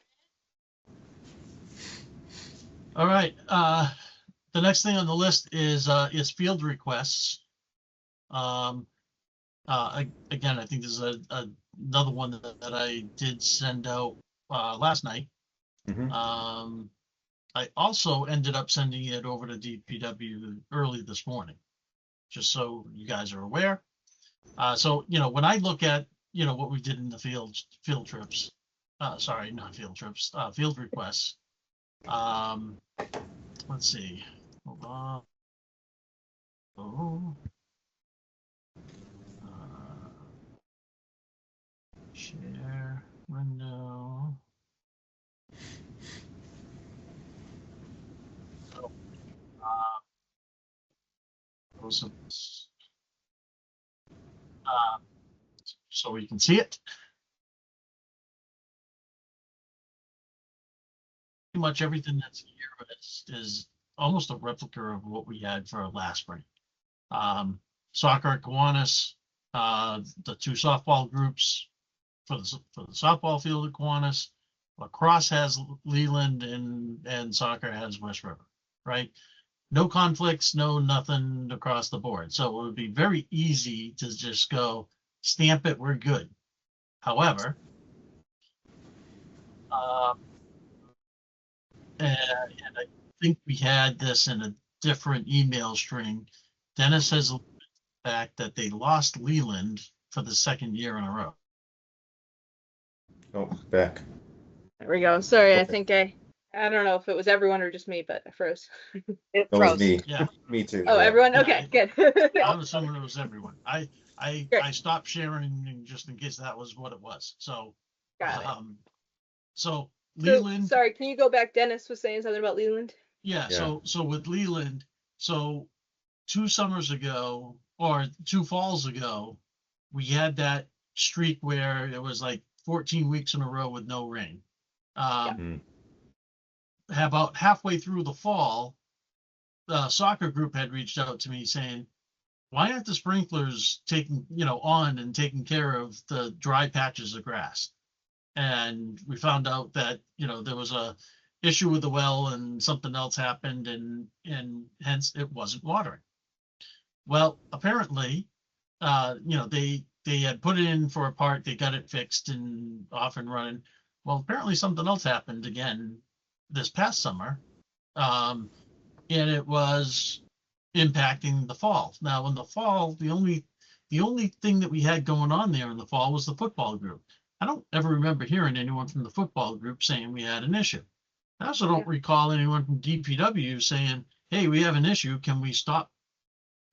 All right. The next thing on the list is field requests. Again, I think this is another one that I did send out last night. Mhm. I also ended up sending it over to DPW early this morning, just so you guys are aware. So, you know, when I look at, you know, what we did in the field trips, sorry, not field trips, field requests. Let's see. Hold on. Oh. Share window. So, so we can see it. Pretty much everything that's here is almost a replica of what we had for last spring. Soccer at Kiwanis, the two softball groups for the softball field at Kiwanis, lacrosse has Leland, and soccer has West River, right? No conflicts, no nothing across the board. So it would be very easy to just go stamp it, we're good. However, and I think we had this in a different email string. Dennis has the fact that they lost Leland for the second year in a row. Oh, back. There we go. Sorry, I Okay. think I don't know if it was everyone or just me, but I froze. It That was froze. me. Yeah. Me too. Oh, yeah. everyone? Yeah, Okay, good. I'm assuming it was everyone. I Great. stopped sharing just in case that was what it was. So, Got it. so So, Leland, sorry, can you go back? Dennis was saying something about Leland. yeah. Yeah. So with Leland, so 2 summers ago or 2 falls ago, we had that streak where it was like 14 weeks in a row with no rain. Mhm. About halfway through the fall, the soccer group had reached out to me saying, why aren't the sprinklers taking, on and taking care of the dry patches of grass? And we found out that, there was a issue with the well and something else happened and hence it wasn't watering. Well, apparently, they had put it in for a part, they got it fixed and off and running. Well, apparently something else happened again this past summer. And it was impacting the fall. Now, in the fall, the only thing that we had going on there in the fall was the football group. I don't ever remember hearing anyone from the football group saying we had an issue. I also don't recall anyone from DPW saying, "Hey, we have an issue. Can we stop,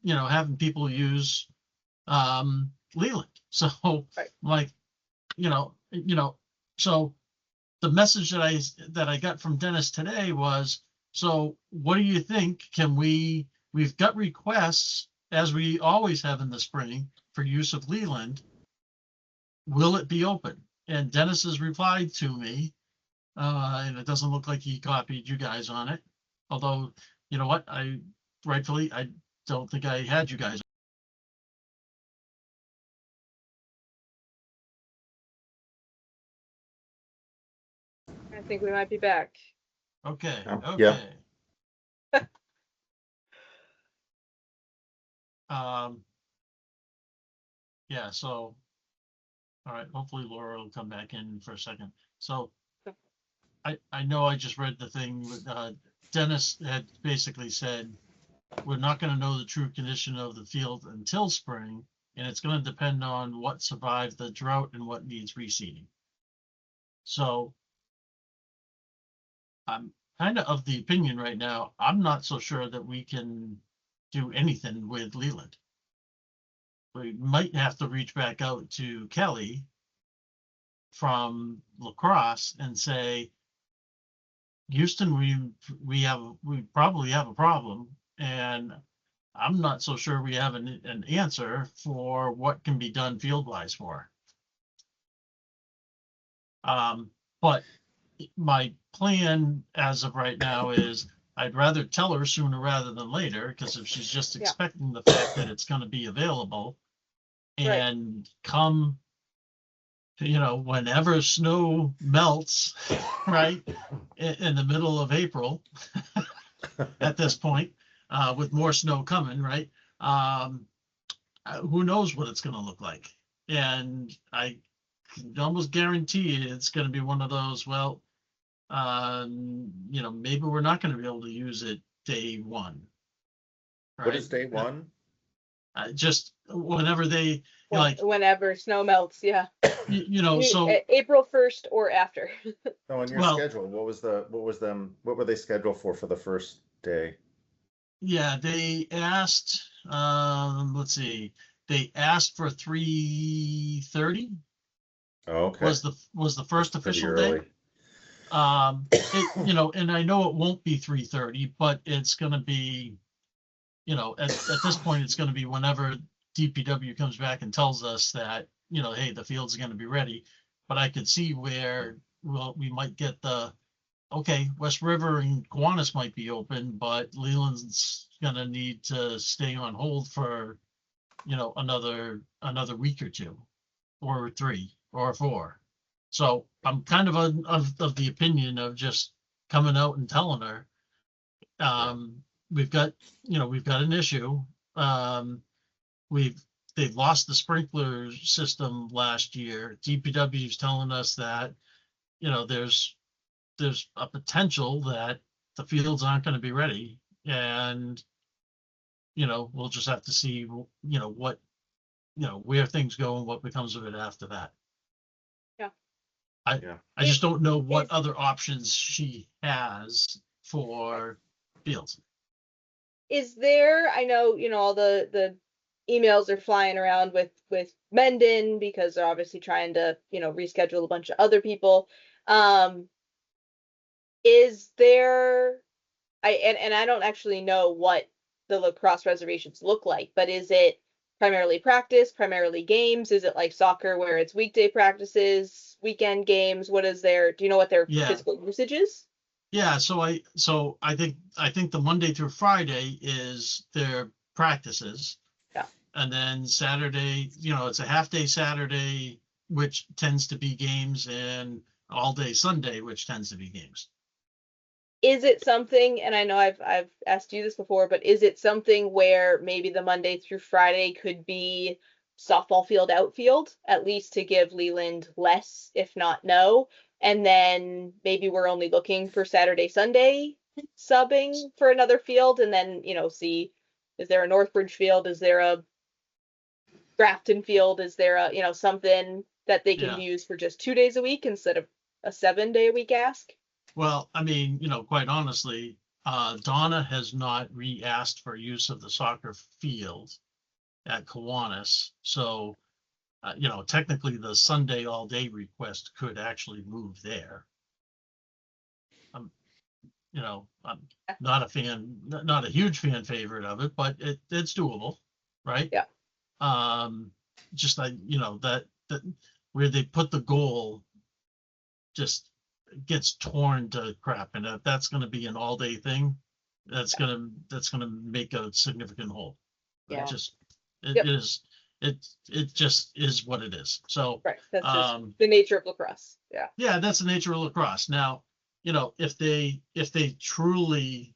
having people use Leland?" So, Right. like, so the message that I got from Dennis today was, so what do you think? We've got requests, as we always have in the spring, for use of Leland. Will it be open? And Dennis has replied to me, and it doesn't look like he copied you guys on it. Although, you know what? I don't think I had you guys. I think we might be back. Okay. Yeah. Okay. Yeah, so, all right, hopefully Laura will come back in for a second. So I know I just read the thing with, Dennis had basically said, we're not gonna know the true condition of the field until spring, and it's gonna depend on what survived the drought and what needs reseeding. So I'm kind of the opinion right now, I'm not so sure that we can do anything with Leland. We might have to reach back out to Kelly from La Crosse and say, Houston, we probably have a problem, and I'm not so sure we have an answer for what can be done field wise for. But my plan as of right now is I'd rather tell her sooner rather than later, because if she's just expecting the fact that it's going to be available and come, whenever snow melts, right, in the middle of April at this point, with more snow coming, right? Who knows what it's going to look like? And I can almost guarantee it's going to be one of those, well, maybe we're not going to be able to use it day one. Right? What is day one? Just whenever they Whenever snow melts, yeah. So April 1st or after. No, on your schedule, what were they scheduled for the first day? Yeah, they asked, let's see, they asked for 3:30. Oh, okay. Was the first That's pretty official early. day. And I know it won't be 3:30, but it's going to be, at this point, it's going to be whenever DPW comes back and tells us that, hey, the field's going to be ready. But I could see where, we might get West River and Kiwanis might be open, but Leland's going to need to stay on hold for, another week or two, or 3 or 4. So I'm kind of of the opinion of just coming out and telling her, we've got an issue. They've lost the sprinkler system last year. DPW is telling us that, there's a potential that the fields aren't going to be ready, and we'll just have to see what where things go and what becomes of it after that. Yeah. Yeah. I just don't know what other options she has for fields. Is there, I know, all the emails are flying around with Mendon because they're obviously trying to, reschedule a bunch of other people. Is there, and I don't actually know what the lacrosse reservations look like, but is it primarily practice, primarily games? Is it like soccer where it's weekday practices, weekend games? What is their, do you know what their Yeah. physical usage is? Yeah, so I think the Monday through Friday is their practices. Yeah. And then Saturday, it's a half day Saturday, which tends to be games, and all day Sunday, which tends to be games. Is it something, and I know I've asked you this before, but is it something where maybe the Monday through Friday could be softball field outfield, at least to give Leland less, if not no, and then maybe we're only looking for Saturday, Sunday subbing for another field, and then, see, is there a Northbridge field? Is there a Grafton field? Is there a, something that they can Yeah. use for just 2 days a week instead of a 7-day a week ask? Well, I mean, quite honestly, Donna has not re-asked for use of the soccer field at Kiwanis. So, technically the Sunday all day request could actually move there. I'm not a fan, not a huge fan favorite of it, but it's doable, right? Yeah. Just like, that where they put the goal just gets torn to crap. And if that's going to be an all day thing, that's going to make a significant hole. Yeah. It Yep. is, it just is what it is. So, Right. That's just the nature of lacrosse. Yeah. yeah, that's the nature of lacrosse. Now, if they truly,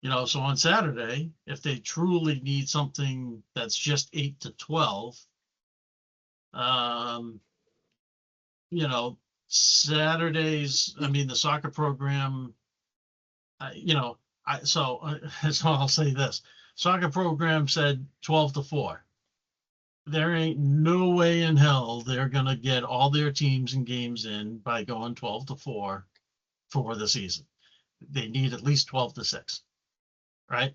so on Saturday, if they truly need something that's just 8 to 12, Saturdays, I mean, the soccer program, so I'll say this, soccer program said 12 to 4. There ain't no way in hell they're going to get all their teams and games in by going 12 to 4 for the season. They need at least 12 to 6, right?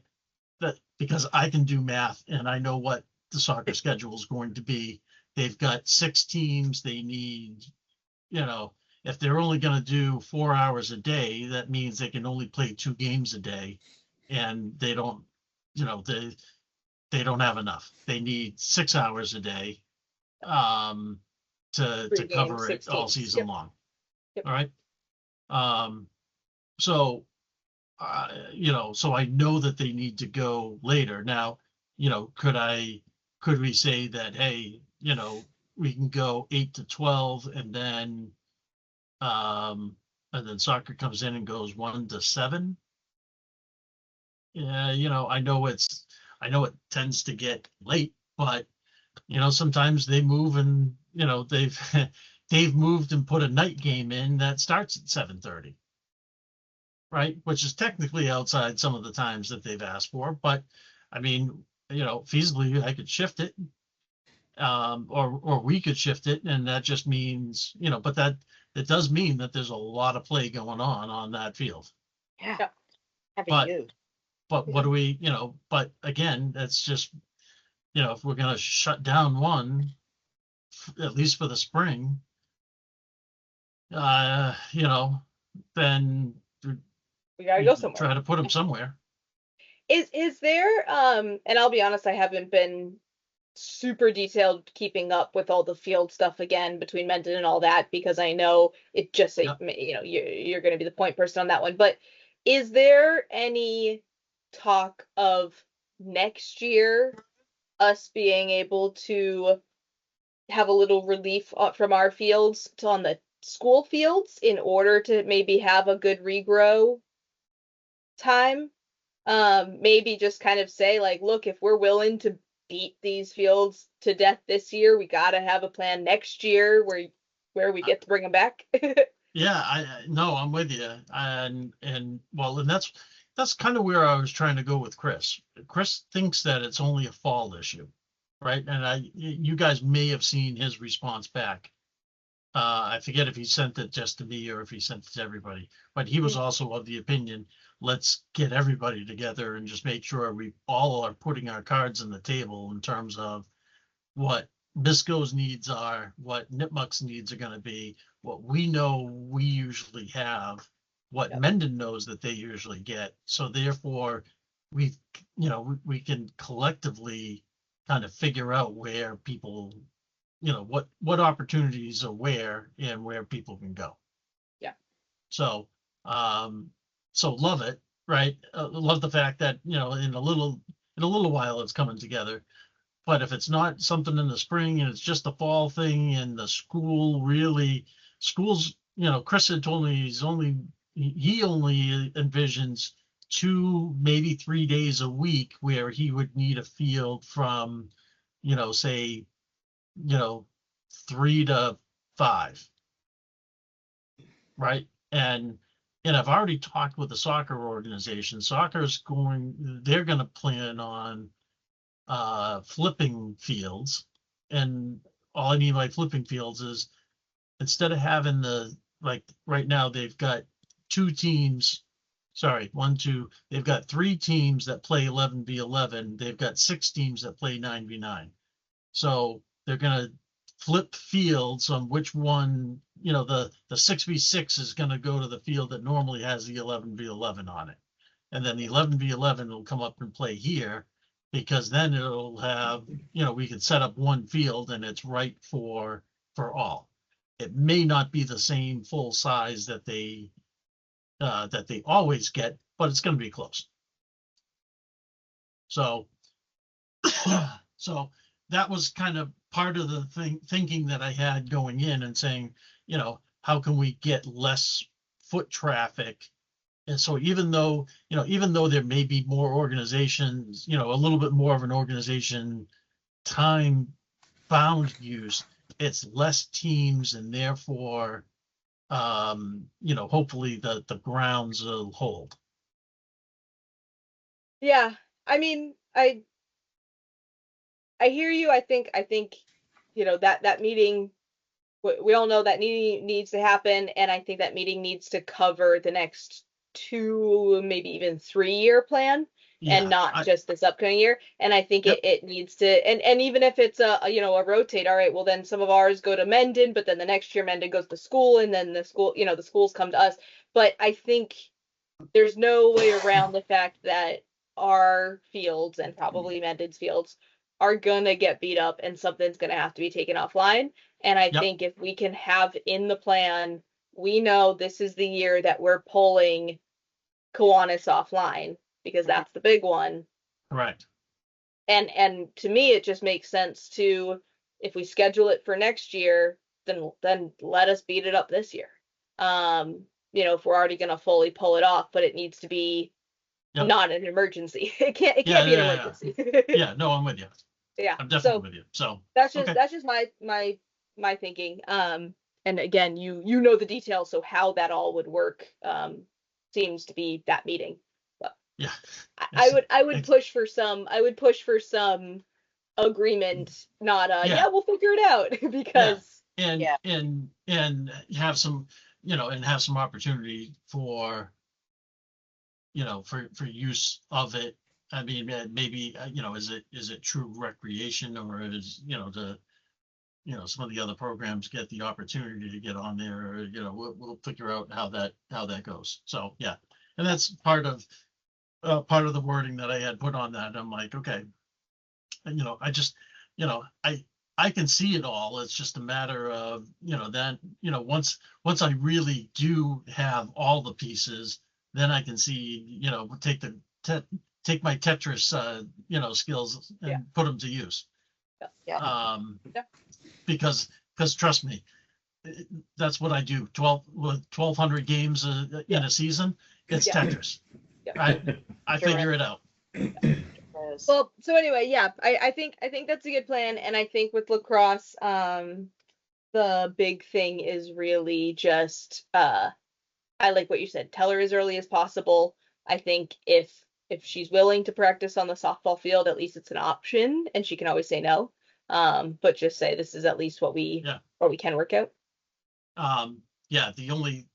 Because I can do math and I know what the soccer schedule is going to be. They've got 6 teams. They need, if they're only going to do 4 hours a day, that means they can only play 2 games a day, and they don't, they don't have enough. They need 6 hours a day to cover it all 16. season Yep. long. Yep. All right. So so I know that they need to go later. Now, could we say that, hey, we can go 8 to 12 and then soccer comes in and goes 1 to 7. Yeah, I know it tends to get late, but sometimes they move and they've moved and put a night game in that starts at 7:30. Right, which is technically outside some of the times that they've asked for, but I mean, feasibly I could shift it, or we could shift it, and that just means, but it does mean that there's a lot of play going on that field. Yeah. Heavy But- dude. But what do we, but again, that's just, if we're gonna shut down one, at least for the spring, then We gotta go somewhere. try to put them somewhere. Is there, and I'll be honest, I haven't been super detailed keeping up with all the field stuff again between Mendon and all that, because I know it just, Yeah. you're going to be the point person on that one, but is there any talk of next year us being able to have a little relief from our fields on the school fields in order to maybe have a good regrow time? Maybe just kind of say, like, look, if we're willing to beat these fields to death this year, we got to have a plan next year where we get to bring them back. Yeah, no, I'm with you. And well, and that's kind of where I was trying to go with Chris. Chris thinks that it's only a fall issue, right? And you guys may have seen his response back. I forget if he sent it just to me or if he sent it to everybody, but he was also of the opinion, let's get everybody together and just make sure we all are putting our cards on the table in terms of what Bisco's needs are, what Nipmuc's needs are gonna be, what we know we usually have, what Yep. Mendon knows that they usually get. So therefore, we, we can collectively kind of figure out where people, what opportunities are where and where people can go. Yeah. So, so love it, right? Love the fact that, in a little while it's coming together. But if it's not something in the spring and it's just a fall thing and the schools, Chris had told me he only envisions 2, maybe 3 days a week where he would need a field from, say, 3 to 5. Right. And I've already talked with the soccer organization. They're going to plan on flipping fields. And all I mean by flipping fields is instead of having like right now, they've got 2 teams. Sorry, 1, 2. They've got 3 teams that play 11v11. They've got 6 teams that play 9v9. So they're going to flip fields on which one, the 6v6 is going to go to the field that normally has the 11v11 on it. And then the 11v11 will come up and play here, because then it'll have, we could set up one field and it's right for all. It may not be the same full size that they always get, but it's going to be close. So, so that was kind of part of the thinking that I had going in and saying, how can we get less foot traffic? And so even though there may be more organizations, a little bit more of an organization time bound use, it's less teams, and therefore, hopefully the grounds will hold. Yeah, I mean, I hear you. I think that meeting, we all know that meeting needs to happen, and I think that meeting needs to cover the next 2, maybe even 3-year plan, and not just this upcoming year. And I think it needs to, and even if it's a rotate, all right, well then some of ours go to Mendon, but then the next year Mendon goes to school, and then the schools come to us. But I think there's no way around the fact that our fields, and probably Mendon's fields, are gonna get beat up and something's gonna have to be taken offline. And I think if we can have in the plan, we know this is the year that we're pulling Kiwanis offline, because that's the big one. Correct. And to me, it just makes sense to, if we schedule it for next year, then let us beat it up this year. If we're already gonna fully pull it off, but it needs to be not an emergency. It can't be an emergency. Yeah, no, I'm with you. Yeah, I'm definitely with you. So that's just my thinking. And again, you know the details, so how that all would work seems to be that meeting. But yeah, I would push for some agreement, not we'll figure it out, because and have some and have some opportunity for for use of it. I mean, maybe is it true recreation, or is some of the other programs get the opportunity to get on there, or we'll figure out how that goes. So yeah, and that's part of the wording that I had put on that. I'm like, okay, I just I can see it all. It's just a matter of then once I really do have all the pieces, then I can see take my Tetris skills and put them to use. Because trust me, that's what I do. 1,200 games in a season. It's Tetris. I figure it out. Well, so anyway, I think that's a good plan, and I think with lacrosse, the big thing is really just I like what you said. Tell her as early as possible. I think if she's willing to practice on the softball field, at least it's an option, and she can always say no. But just say this is at least what we can work out. Yeah, the only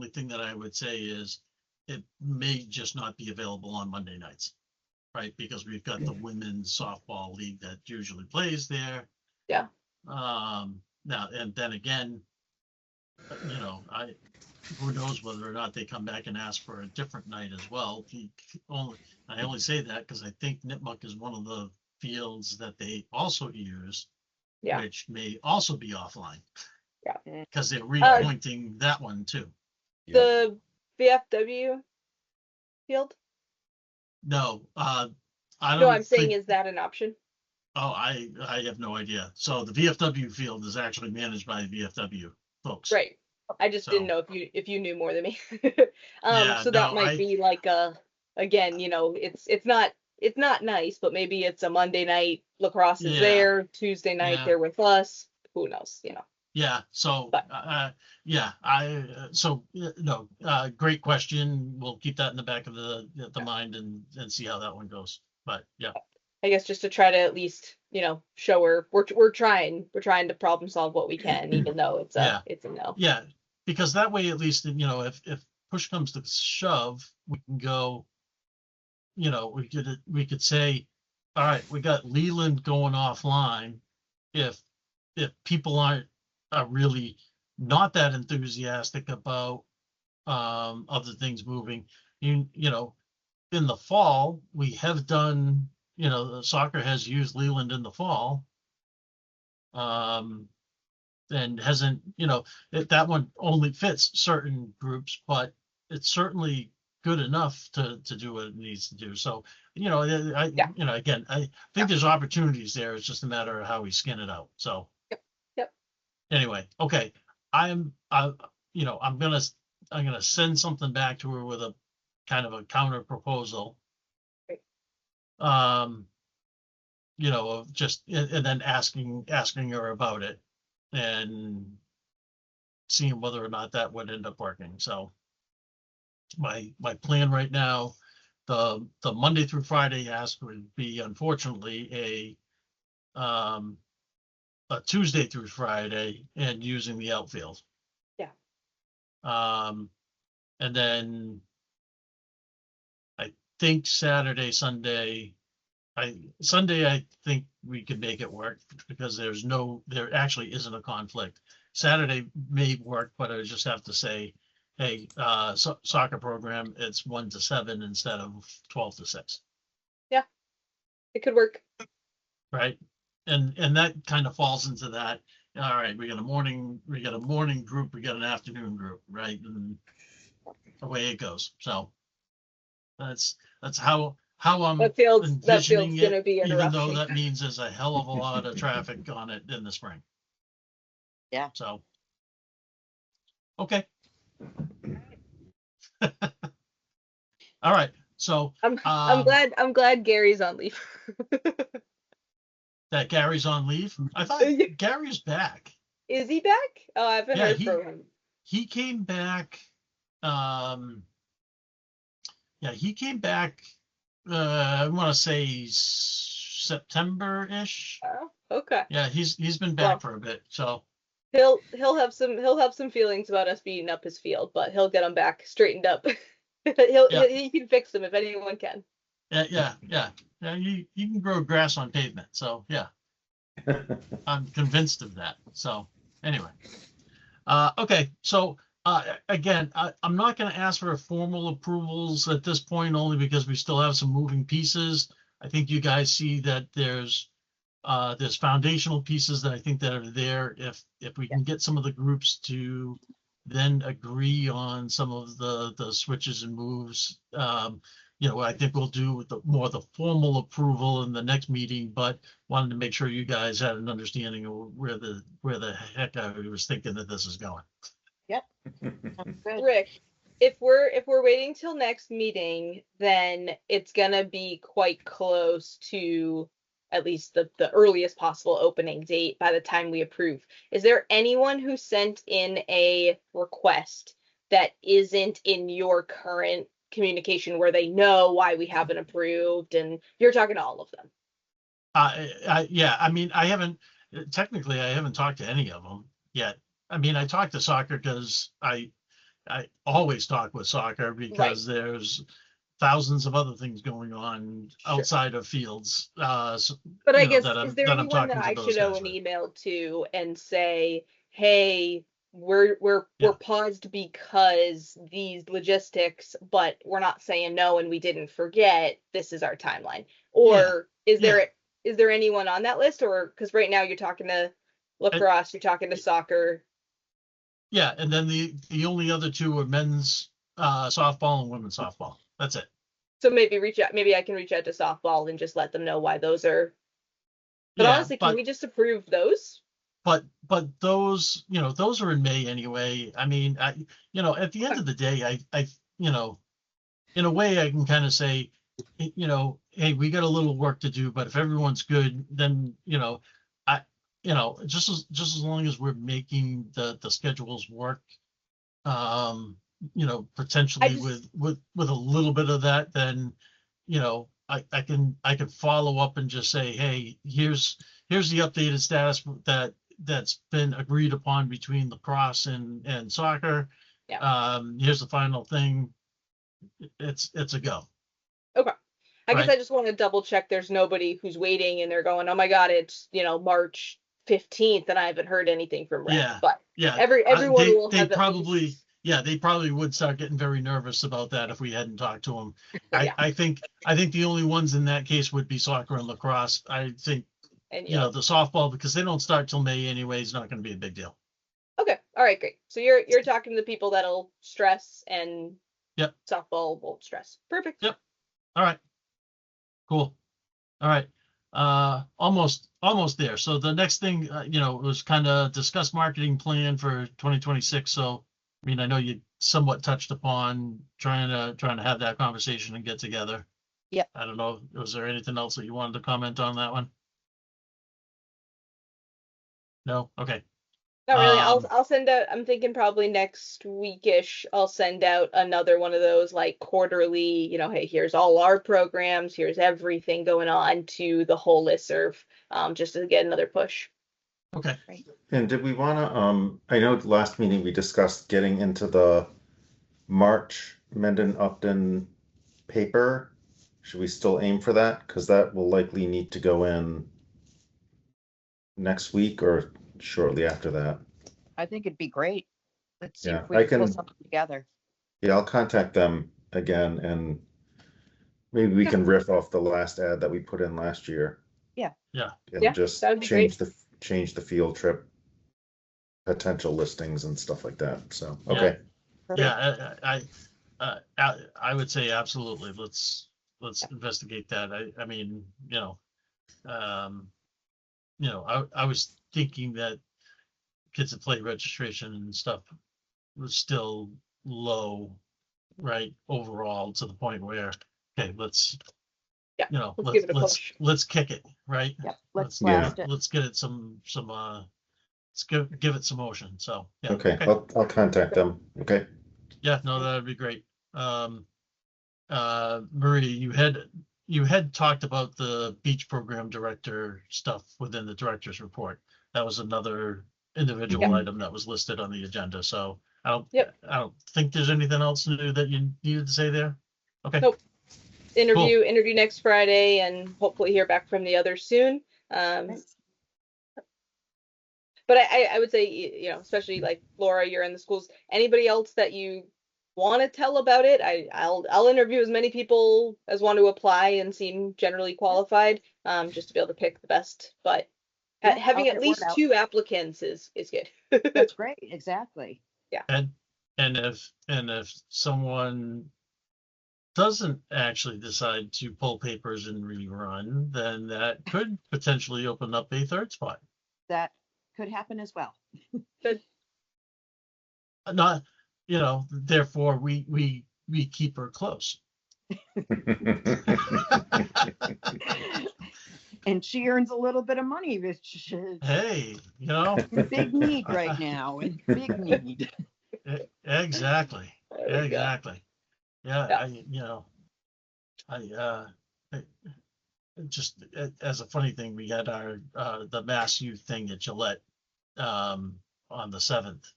thing that I would say is it may just not be available on Monday nights, right? Because we've got the women's softball league that usually plays there. Yeah. Now, and then again, who knows whether or not they come back and ask for a different night as well. I only say that because I think Nipmuc is one of the fields that they also use, Yeah. which may also be offline Mm. because they're repointing that one too. The VFW field? No, I No, don't I'm saying, think, is that an option? oh, I have no idea. So the VFW field is actually managed by the VFW folks. Right. I just didn't So- know if you knew more than me. Yeah, So that no, might be like again, it's not nice, but maybe it's a Monday night lacrosse is Yeah. there, Tuesday night Yeah. they're with us. Who knows, Yeah, so, But- no, great question. We'll keep that in the back of the mind and see how that one goes. But yeah, I guess just to try to at least, show her we're trying to problem solve what we can, even though it's Yeah. a no. yeah, because that way, at least, if push comes to shove, we can go, we could say, all right, we got Leland going offline. If people are really not that enthusiastic about other things moving, in the fall, we have done, the soccer has used Leland in the fall. And hasn't, that one only fits certain groups, but it's certainly good enough to do what it needs to do. So, again, I think there's opportunities there. It's just a matter of how we skin it out. So. Yep. Anyway, okay, I'm gonna send something back to her with a kind of a counter proposal. Great. Of just, and then asking her about it and seeing whether or not that would end up working. So my plan right now, the Monday through Friday ask would be unfortunately a Tuesday through Friday and using the outfield. Yeah. And then I think Sunday, I think we could make it work because there actually isn't a conflict. Saturday may work, but I just have to say, hey, soccer program, it's 1 to 7 instead of 12 to 6. It could work. Right. And that kind of falls into that. All right, we got a morning group, we got an afternoon group, right? And away it goes. So that's how I'm That field's envisioning gonna it, be even though interesting. that means there's a hell of a lot of traffic on it in the spring. Yeah. So, okay. All right. So I'm glad Gary's on leave. that Gary's on leave. I thought Gary's back. Is he back? Oh, I haven't Yeah, heard from him. He came back. He came back. I want to say September-ish. Oh, okay. Yeah, he's been back Well, for a bit. So He'll have some feelings about us beating up his field, but he'll get them back straightened up. He can fix them if anyone can. yeah. You can grow grass on pavement. So yeah, I'm convinced of that. So anyway, okay. So again, I'm not going to ask for formal approvals at this point, only because we still have some moving pieces. I think you guys see that there's foundational pieces that I think that are there. If we can get some of the groups to then agree on some of the switches and moves, I think we'll do more of the formal approval in the next meeting, but wanted to make sure you guys had an understanding of where the heck I was thinking that this is going. Sounds good. Rick, if we're waiting till next meeting, then it's gonna be quite close to at least the earliest possible opening date by the time we approve. Is there anyone who sent in a request that isn't in your current communication where they know why we haven't approved, and you're talking to all of them? Yeah, I mean, I haven't talked to any of them yet. I mean, I talk to soccer because I always talk with soccer because there's thousands of other things going on Sure. outside of fields. But I You know, guess, that is there I'm anyone that talking to I those should owe guys an with. email to and say, hey, we're Yeah. paused because these logistics, but we're not saying no and we didn't forget. This is our timeline. Or is Yeah. there anyone on that list? Or because right now you're talking to lacrosse, you're talking to soccer. Yeah, and then the only other two are men's softball and women's softball. That's it. So maybe maybe I can reach out to softball and just let them know why those are. But Yeah, honestly, can we just approve those? but those, you know, those are in May anyway. I mean, you know, at the end of the day, you know, in a way, I can kind of say, you know, hey, we got a little work to do, but if everyone's good, then, you know, I, you know, just as long as we're making the schedules work, you know, potentially just- with a little bit of that, then, you know, I can follow up and just say, hey, here's the updated status that's been agreed upon between lacrosse and soccer. Yeah. Here's the final thing. It's a go. Okay. I guess Right. I just want to double check there's nobody who's waiting and they're going, oh my God, it's, March 15th and I haven't heard anything from rec. Yeah. But Yeah. everyone They will have at probably, least. yeah, they probably would start getting very nervous about that if we hadn't talked to them. Yeah. I think the only ones in that case would be soccer and lacrosse. I think, And you know, the softball, because they don't start till May anyway, is not going to be a big deal. okay. All right, great. So you're talking to the people that'll stress and Yep. softball won't stress. Perfect. Yep. All right. Cool. All right. Almost there. So the next thing, you know, was kind of discuss marketing plan for 2026. So, I mean, I know you somewhat touched upon trying to have that conversation and get together. Yep. I don't know. Was there anything else that you wanted to comment on that one? No? Okay. Not really. Um, I'll send out, I'm thinking probably next weekish, I'll send out another one of those like quarterly, hey, here's all our programs, here's everything going on to the whole listserv, just to get another push. Okay. And did we want to, I know last meeting we discussed getting into the March Mendon Upton paper. Should we still aim for that? Because that will likely need to go in next week or shortly after that. I think it'd be great. Let's see Yeah, if we I can pull can- something together. Yeah, I'll contact them again and maybe we can riff off the last ad that we put in last year. Yeah. And Yeah, just that would be change the field trip potential listings and stuff like that. So, Yeah. okay. Perfect. Yeah. I would say absolutely. Let's investigate that. I mean, I was thinking that kids that play registration and stuff was still low, right, overall, to the point where, okay, let's give it a push. let's kick it, right? Yep, let's Yeah. blast it. Let's get it some let's give it some motion. So yeah. Okay, I'll contact them. Okay. Yeah, no, that would be great. Marie, you had talked about the beach program director stuff within the director's report. That was another individual Yep. item that was listed on the agenda. So I don't think there's anything else new that you needed to say there. Okay. Nope. Interview next Friday and hopefully hear back from the others soon. But I would say, especially like Laura, you're in the schools. Anybody else that you want to tell about it? I'll interview as many people as want to apply and seem generally qualified, just to be able to pick the best. But Yeah, having I'll at get least word out. 2 applicants is good. That's great, exactly. And if someone doesn't actually decide to pull papers and rerun, then that could potentially open up a third spot. That could happen as well. Not, therefore we keep her close. And she earns a little bit of money, which is Hey, in big need right now, in big need. exactly. There we go. Exactly. Yeah, I just as a funny thing, we had our the Mass Youth thing at Gillette on the 7th.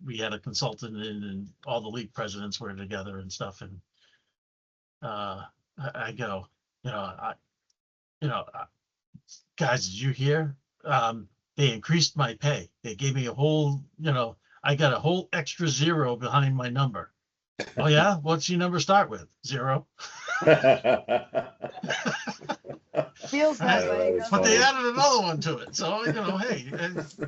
We had a consultant in and all the league presidents were together and stuff. And I go, guys, did you hear? They increased my pay. They gave me a whole, I got a whole extra 0 behind my number. Oh yeah? What's your number start with? 0. Feels that Yeah, way. that was doesn't But they it? funny. added another one to it. So, hey, it's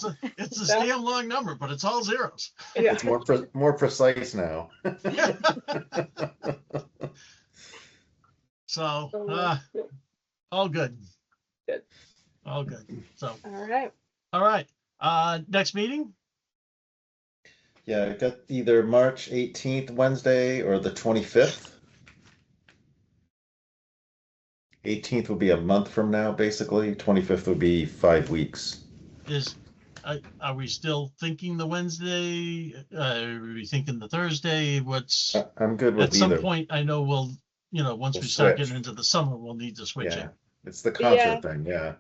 a Yeah. damn long number, but it's all zeros. Yeah. It's more precise now. So, Yeah. all good. Good. All good. So, All right. all right. Next meeting? Yeah, I got either March 18th, Wednesday, or the 25th. 18th would be a month from now, basically. 25th would be 5 weeks. Are we still thinking the Wednesday? Are we thinking the Thursday? What's, I'm good with at some either. point, I know once We'll we start switch. getting into the summer, we'll need to switch Yeah, it. it's the Yeah. concert thing. Yeah.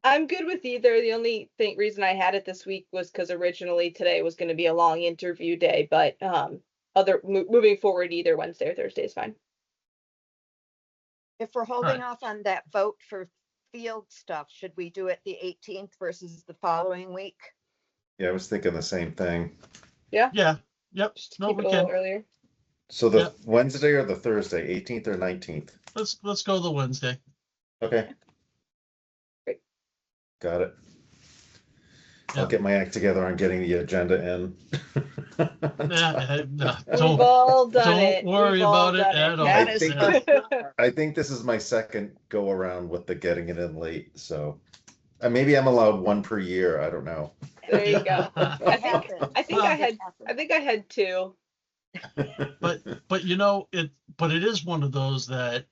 I'm good with either. The only reason I had it this week was because originally today was going to be a long interview day, but moving forward, either Wednesday or Thursday is fine. If we're holding right. off on that vote for field stuff, should we do it the 18th versus the following week? Yeah, I was thinking the same thing. Yeah. Yep. Just to No, keep we it a little can. earlier. So the Yep. Wednesday or the Thursday, 18th or 19th? Let's go the Wednesday. Okay. Great. Got it. I'll Yep. get my act together on getting the agenda in. Yeah, We've don't all done don't it. worry We've all about it done at all. That I is think for Yeah. sure. I think this is my second go around with the getting it in late, so maybe I'm allowed one per year. I don't know. There you go. It I think happens. I think Well, I It had happens. 2. But it is one of those that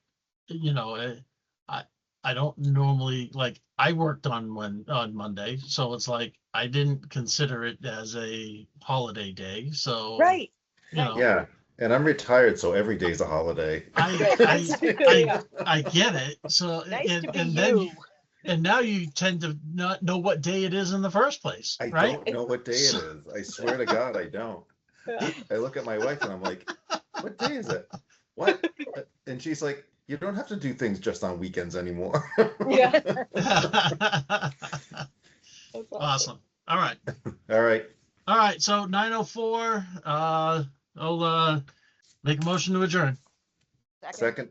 I don't normally like. I worked on Monday, so it's like I didn't consider it as a holiday day. So Right. Yeah, and I'm retired, so every day's a holiday. I get it. So Nice to be and then you. and now you tend to not know what day it is in the first place, I right? don't know what day it is. I swear to God, I don't. Yeah. I look at my wife and I'm like, what day is it? What? And she's like, you don't have to do things just on weekends anymore. Yeah. Awesome. That's awesome. All right. All right. All right. So 9:04. I'll make a motion to adjourn. Second. Second.